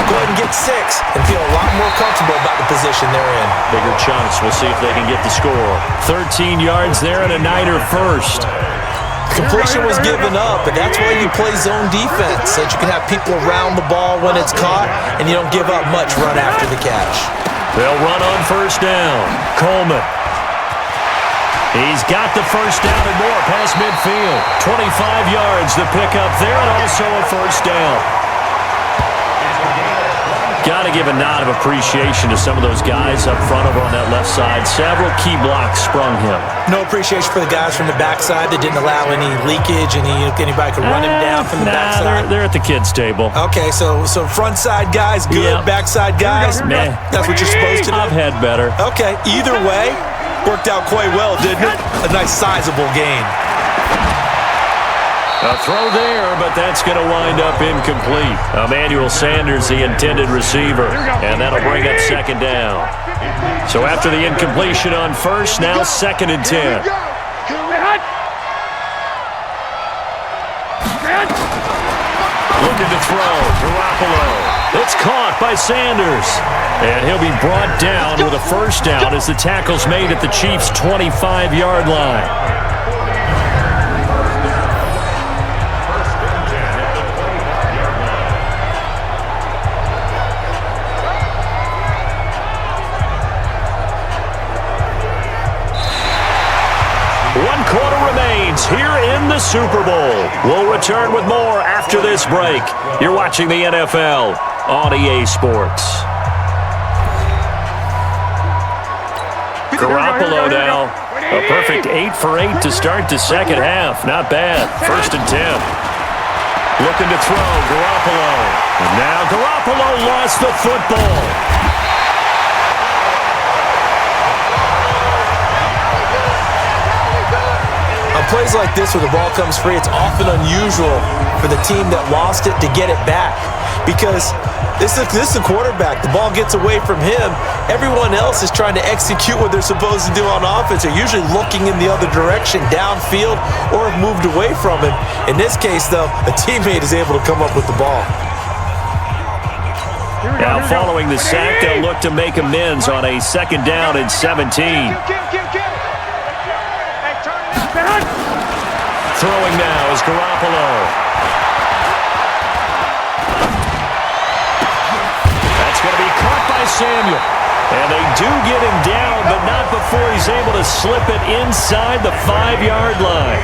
Go ahead and get 6 and feel a lot more comfortable about the position they're in. Bigger chunks. We'll see if they can get the score. 13 yards there and a Niner first. Completion was given up, but that's why you play zone defense, so that you can have people around the ball when it's caught, and you don't give up much run after the catch. They'll run on first down. Coleman. He's got the first down and more past midfield. 25 yards the pickup there, and also a first down. Got to give a nod of appreciation to some of those guys up front over on that left side. Several key blocks sprung him. No appreciation for the guys from the backside that didn't allow any leakage, and anybody could run him down from the backside. They're at the kids' table. Okay, so front side guys good, backside guys, meh. That's what you're supposed to do. I've had better. Okay, either way, worked out quite well, didn't it? A nice sizable gain. A throw there, but that's going to wind up incomplete. Emmanuel Sanders, the intended receiver, and that'll bring up second down. So after the incompletion on first, now 2nd and 10. Looking to throw, Garoppolo. It's caught by Sanders. And he'll be brought down with a first down as the tackle's made at the Chiefs' 25-yard line. Here in the Super Bowl. We'll return with more after this break. You're watching the NFL on EA Sports. Garoppolo now. A perfect 8 for 8 to start the second half. Not bad. 1st and 10. Looking to throw. Garoppolo. And now Garoppolo lost the football. Plays like this where the ball comes free, it's often unusual for the team that lost it to get it back, because this is a quarterback. The ball gets away from him. Everyone else is trying to execute what they're supposed to do on offense. They're usually looking in the other direction, downfield, or have moved away from him. In this case, though, a teammate is able to come up with the ball. Now following the sack, they'll look to make amends on a 2nd down and 17. Throwing now is Garoppolo. That's going to be caught by Samuel. And they do get him down, but not before he's able to slip it inside the 5-yard line.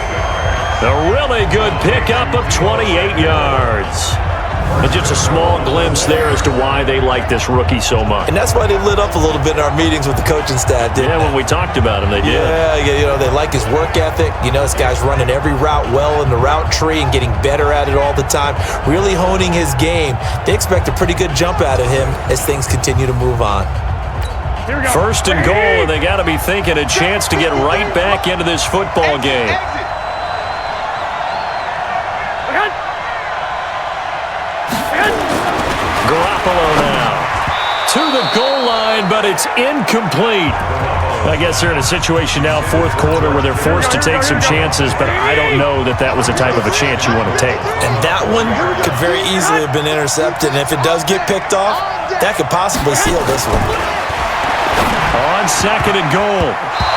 A really good pickup of 28 yards. And just a small glimpse there as to why they like this rookie so much. And that's why they lit up a little bit in our meetings with the coaching staff, didn't they? When we talked about him, they did. Yeah, they like his work ethic. This guy's running every route well in the route tree and getting better at it all the time, really honing his game. They expect a pretty good jump out of him as things continue to move on. 1st and goal, and they got to be thinking a chance to get right back into this football game. Garoppolo now to the goal line, but it's incomplete. I guess they're in a situation now, 4th quarter, where they're forced to take some chances, but I don't know that was the type of a chance you want to take. And that one could very easily have been intercepted, and if it does get picked off, that could possibly seal this one. On 2nd and goal,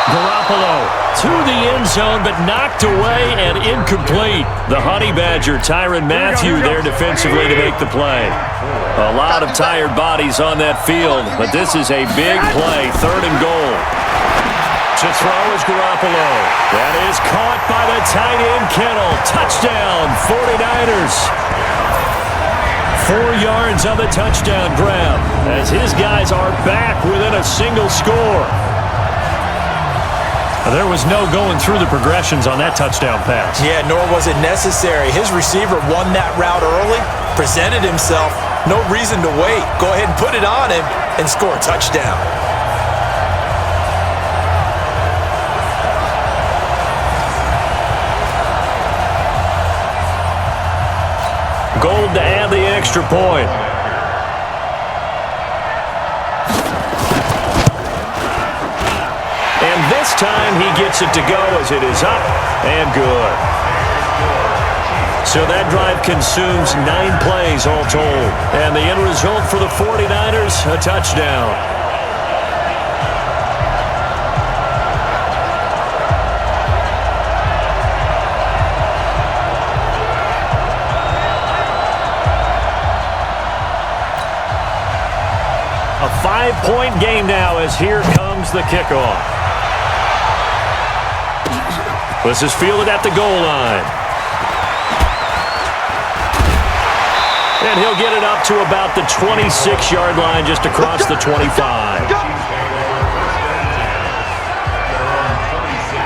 Garoppolo to the end zone, but knocked away and incomplete. The Honey Badger, Tyrann Mathieu, there defensively to make the play. A lot of tired bodies on that field, but this is a big play. 3rd and goal. To throw is Garoppolo. That is caught by the tight end, Kittle. Touchdown, 49ers. 4 yards on the touchdown grab as his guys are back within a single score. There was no going through the progressions on that touchdown pass. Yeah, nor was it necessary. His receiver won that route early, presented himself. No reason to wait. Go ahead and put it on him and score a touchdown. Gold to add the extra point. And this time he gets it to go as it is up and good. So that drive consumes 9 plays all told. And the end result for the 49ers, a touchdown. A 5-point game now as here comes the kickoff. This is fielded at the goal line. And he'll get it up to about the 26-yard line, just across the 25.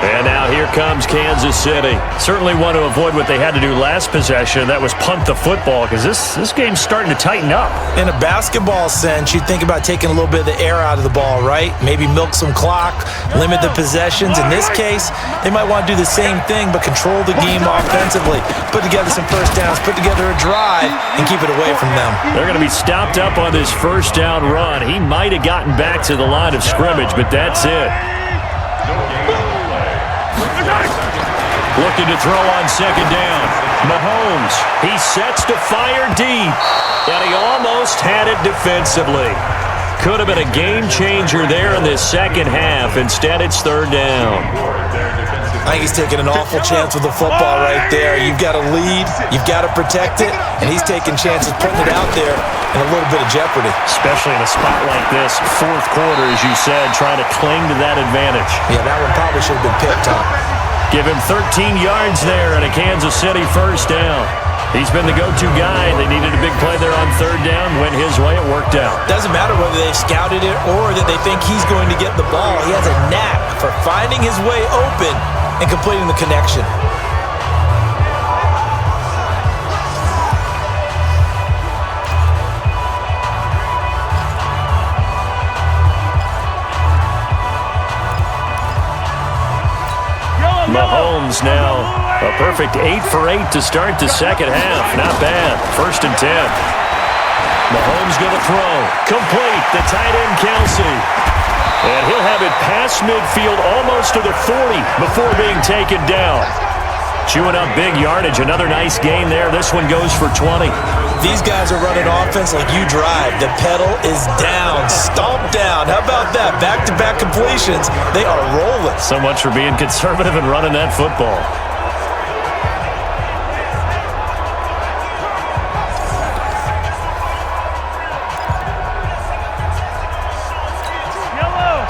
And now here comes Kansas City. Certainly want to avoid what they had to do last possession. That was punt the football, because this game's starting to tighten up. In a basketball sense, you think about taking a little bit of the air out of the ball, right? Maybe milk some clock, limit the possessions. In this case, they might want to do the same thing, but control the game offensively. Put together some first downs, put together a drive, and keep it away from them. They're going to be stopped up on this first down run. He might have gotten back to the line of scrimmage, but that's it. Looking to throw on second down. Mahomes, he sets to fire deep, and he almost had it defensively. Could have been a game changer there in this second half. Instead, it's third down. I think he's taking an awful chance with the football right there. You've got to lead, you've got to protect it, and he's taking chances putting it out there in a little bit of jeopardy. Especially in a spot like this, fourth quarter, as you said, trying to cling to that advantage. Yeah, that one probably should have been picked up. Give him 13 yards there and a Kansas City first down. He's been the go-to guy. They needed a big play there on third down. Went his way. It worked out. Doesn't matter whether they've scouted it or that they think he's going to get the ball. He has a knack for finding his way open and completing the connection. Mahomes now a perfect 8 for 8 to start the second half. Not bad. First and 10. Mahomes going to throw. Complete. The tight end, Kelsey. And he'll have it past midfield almost to the 40 before being taken down. Chewing up big yardage. Another nice gain there. This one goes for 20. These guys are running offense like you drive. The pedal is down, stomped down. How about that? Back-to-back completions. They are rolling. So much for being conservative and running that football.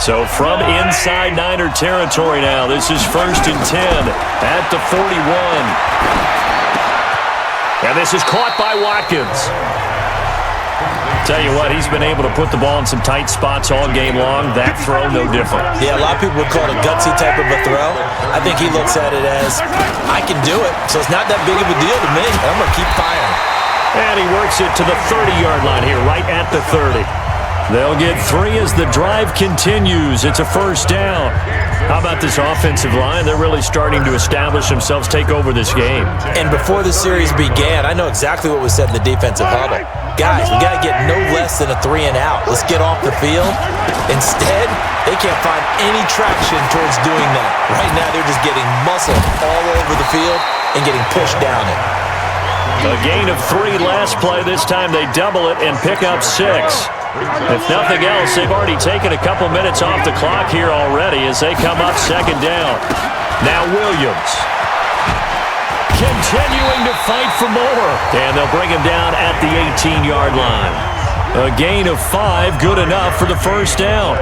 So from inside Niner territory now, this is first and 10 at the 41. And this is caught by Watkins. Tell you what, he's been able to put the ball in some tight spots all game long. That throw, no different. Yeah, a lot of people would call it a gutsy type of a throw. I think he looks at it as, I can do it, so it's not that big of a deal to me. I'm going to keep firing. And he works it to the 30-yard line here, right at the 30. They'll get 3 as the drive continues. It's a first down. How about this offensive line? They're really starting to establish themselves, take over this game. And before the series began, I know exactly what was said in the defensive huddle. Guys, we got to get no less than a 3 and out. Let's get off the field. Instead, they can't find any traction towards doing that. Right now, they're just getting muscled all over the field and getting pushed down it. A gain of 3 last play. This time they double it and pick up 6. If nothing else, they've already taken a couple minutes off the clock here already as they come up second down. Now Williams continuing to fight for more. And they'll bring him down at the 18-yard line. A gain of 5, good enough for the first down.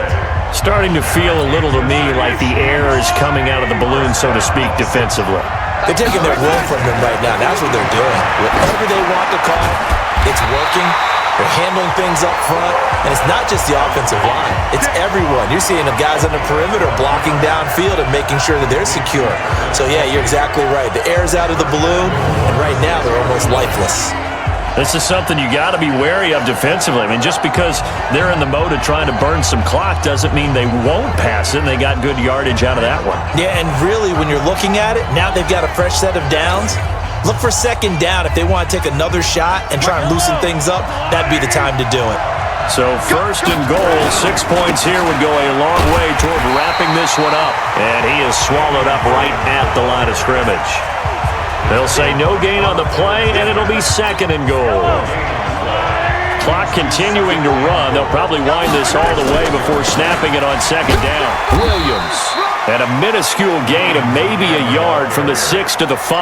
Starting to feel a little to me like the air is coming out of the balloon, so to speak, defensively. They're taking their will from him right now. That's what they're doing. Whatever they want to call, it's working. They're handling things up front, and it's not just the offensive line. It's everyone. You're seeing the guys on the perimeter blocking downfield and making sure that they're secure. So, yeah, you're exactly right. The air's out of the balloon, and right now they're almost lifeless. This is something you got to be wary of defensively. I mean, just because they're in the mode of trying to burn some clock doesn't mean they won't pass it, and they got good yardage out of that one. Yeah, and really, when you're looking at it, now they've got a fresh set of downs. Look for second down. If they want to take another shot and try and loosen things up, that'd be the time to do it. So first and goal, 6 points here would go a long way toward wrapping this one up. And he is swallowed up right at the line of scrimmage. They'll say no gain on the play, and it'll be second and goal. Clock continuing to run. They'll probably wind this all the way before snapping it on second down. Williams. And a minuscule gain of maybe a yard from the 6 to the 5.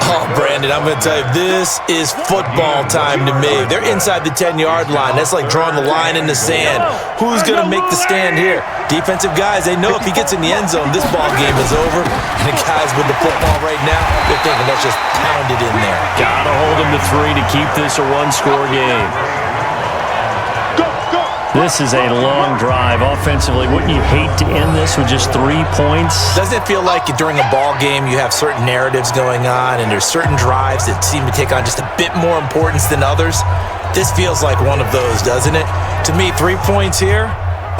Oh, Brandon, I'm going to tell you, this is football time to me. They're inside the 10-yard line. That's like drawing the line in the sand. Who's going to make the stand here? Defensive guys, they know if he gets in the end zone, this ball game is over. And the guys with the football right now, they're thinking, let's just pound it in there. Gotta hold him to 3 to keep this a one-score game. This is a long drive. Offensively, wouldn't you hate to end this with just 3 points? Doesn't it feel like during a ball game you have certain narratives going on and there's certain drives that seem to take on just a bit more importance than others? This feels like one of those, doesn't it? To me, 3 points here,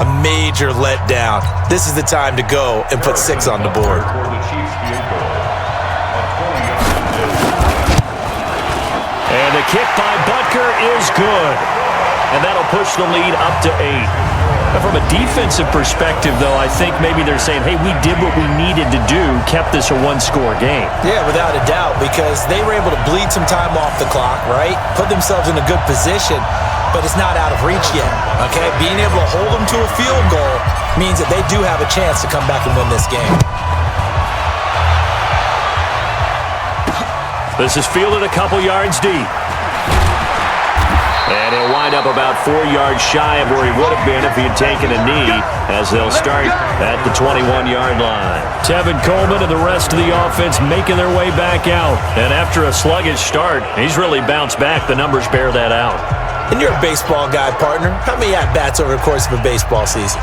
a major letdown. This is the time to go and put 6 on the board. And the kick by Butker is good. And that'll push the lead up to 8. But from a defensive perspective, though, I think maybe they're saying, hey, we did what we needed to do, kept this a one-score game. Yeah, without a doubt, because they were able to bleed some time off the clock, right? Put themselves in a good position, but it's not out of reach yet, okay? Being able to hold them to a field goal means that they do have a chance to come back and win this game. This is fielded a couple yards deep. And he'll wind up about 4 yards shy of where he would have been if he had taken a knee, as they'll start at the 21-yard line. Tevin Coleman and the rest of the offense making their way back out. And after a sluggish start, he's really bounced back. The numbers bear that out. And you're a baseball guy, partner. How many at-bats over the course of a baseball season?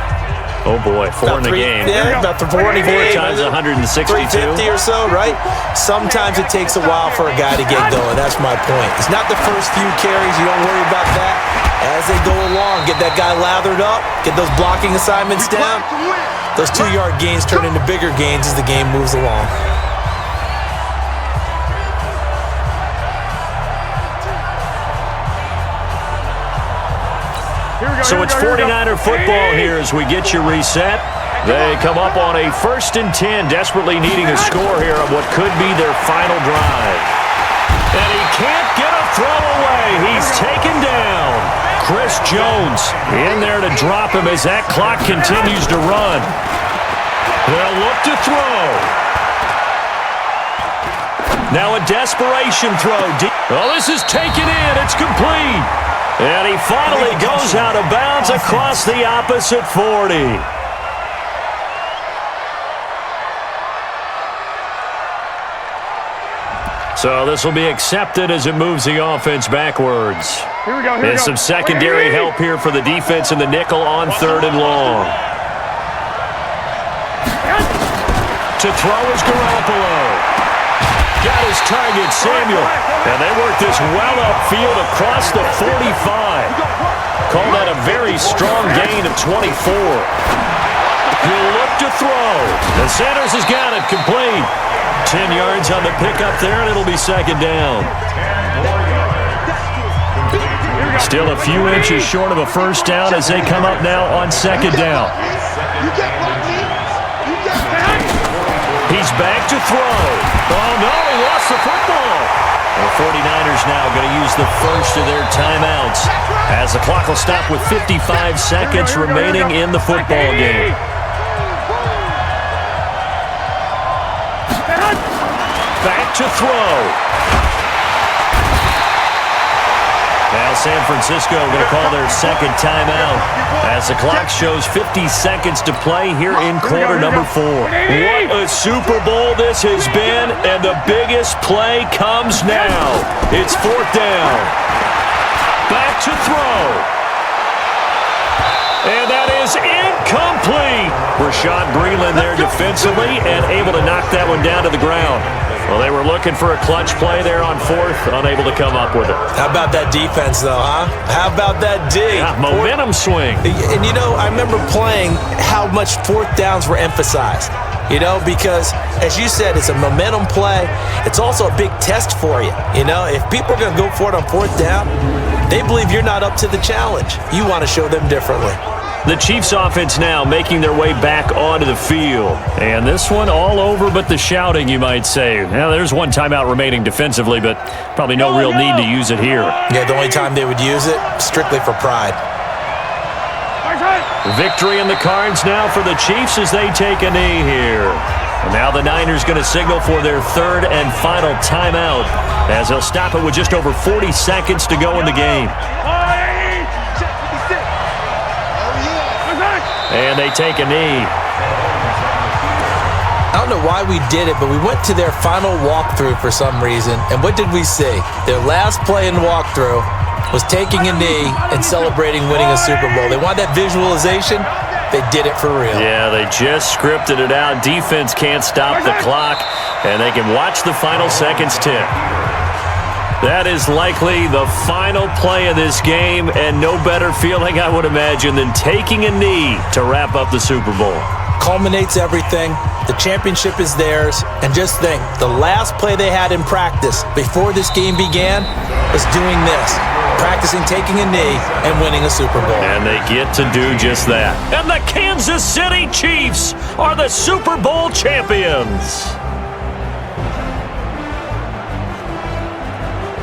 Oh, boy, 4 in the game. Yeah, about 4 in the game. 4 times 162. 350 or so, right? Sometimes it takes a while for a guy to get going. That's my point. It's not the first few carries. You don't worry about that. As they go along, get that guy lathered up, get those blocking assignments down. Those 2-yard gains turn into bigger gains as the game moves along. So it's 49er football here as we get you reset. They come up on a 1st and 10, desperately needing a score here on what could be their final drive. And he can't get a throw away. He's taken down. Chris Jones in there to drop him as that clock continues to run. They'll look to throw. Now a desperation throw. Oh, this is taken in. It's complete. And he finally goes out of bounds across the opposite 40. So this will be accepted as it moves the offense backwards. Here we go. There's some secondary help here for the defense in the nickel on 3rd and long. To throw is Garoppolo. Got his target, Samuel. And they work this well upfield across the 45. Call that a very strong gain of 24. He'll look to throw. And Sanders has got it complete. 10 yards on the pickup there, and it'll be 2nd down. Still a few inches short of a 1st down as they come up now on 2nd down. He's back to throw. Oh, no, he lost the football. The 49ers now going to use the first of their timeouts as the clock will stop with 55 seconds remaining in the football game. Back to throw. Now San Francisco going to call their 2nd timeout as the clock shows 50 seconds to play here in quarter number 4. What a Super Bowl this has been, and the biggest play comes now. It's 4th down. Back to throw. And that is incomplete. Rashad Breeland there defensively and able to knock that one down to the ground. Well, they were looking for a clutch play there on 4th, unable to come up with it. How about that defense, though, huh? How about that D? Yeah, momentum swing. And, you know, I remember playing how much 4th downs were emphasized, you know, because, as you said, it's a momentum play. It's also a big test for you, you know. If people are going to go for it on 4th down, they believe you're not up to the challenge. You want to show them differently. The Chiefs offense now making their way back onto the field. And this one all over but the shouting, you might say. Now, there's one timeout remaining defensively, but probably no real need to use it here. Yeah, the only time they would use it, strictly for pride. Victory in the cards now for the Chiefs as they take a knee here. And now the Niners going to signal for their third and final timeout as they'll stop it with just over 40 seconds to go in the game. And they take a knee. I don't know why we did it, but we went to their final walkthrough for some reason. And what did we see? Their last play in walkthrough was taking a knee and celebrating winning a Super Bowl. They want that visualization. They did it for real. Yeah, they just scripted it out. Defense can't stop the clock, and they can watch the final seconds tick. That is likely the final play of this game, and no better feeling, I would imagine, than taking a knee to wrap up the Super Bowl. Culminates everything. The championship is theirs. And just think, the last play they had in practice before this game began was doing this. Practicing taking a knee and winning a Super Bowl. And they get to do just that. And the Kansas City Chiefs are the Super Bowl champions.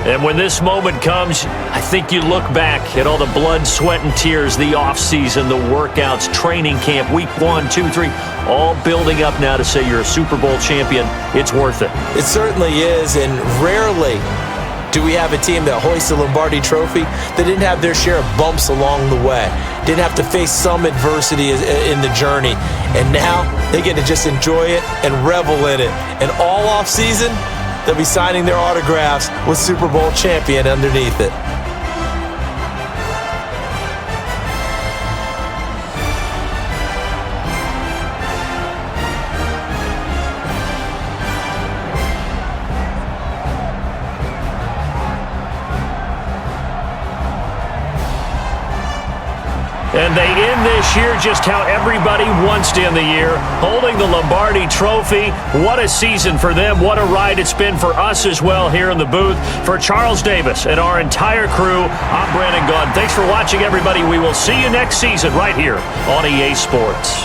And when this moment comes, I think you look back at all the blood, sweat, and tears, the offseason, the workouts, training camp, week 1, 2, 3, all building up now to say you're a Super Bowl champion. It's worth it. It certainly is, and rarely do we have a team that hoists the Lombardi Trophy that didn't have their share of bumps along the way, didn't have to face some adversity in the journey, and now they get to just enjoy it and revel in it. And all offseason, they'll be signing their autographs with Super Bowl champion underneath it. And they end this year just how everybody wants to end the year, holding the Lombardi Trophy. What a season for them. What a ride it's been for us as well here in the booth. For Charles Davis and our entire crew, I'm Brandon Gaudin. Thanks for watching, everybody. We will see you next season right here on EA Sports.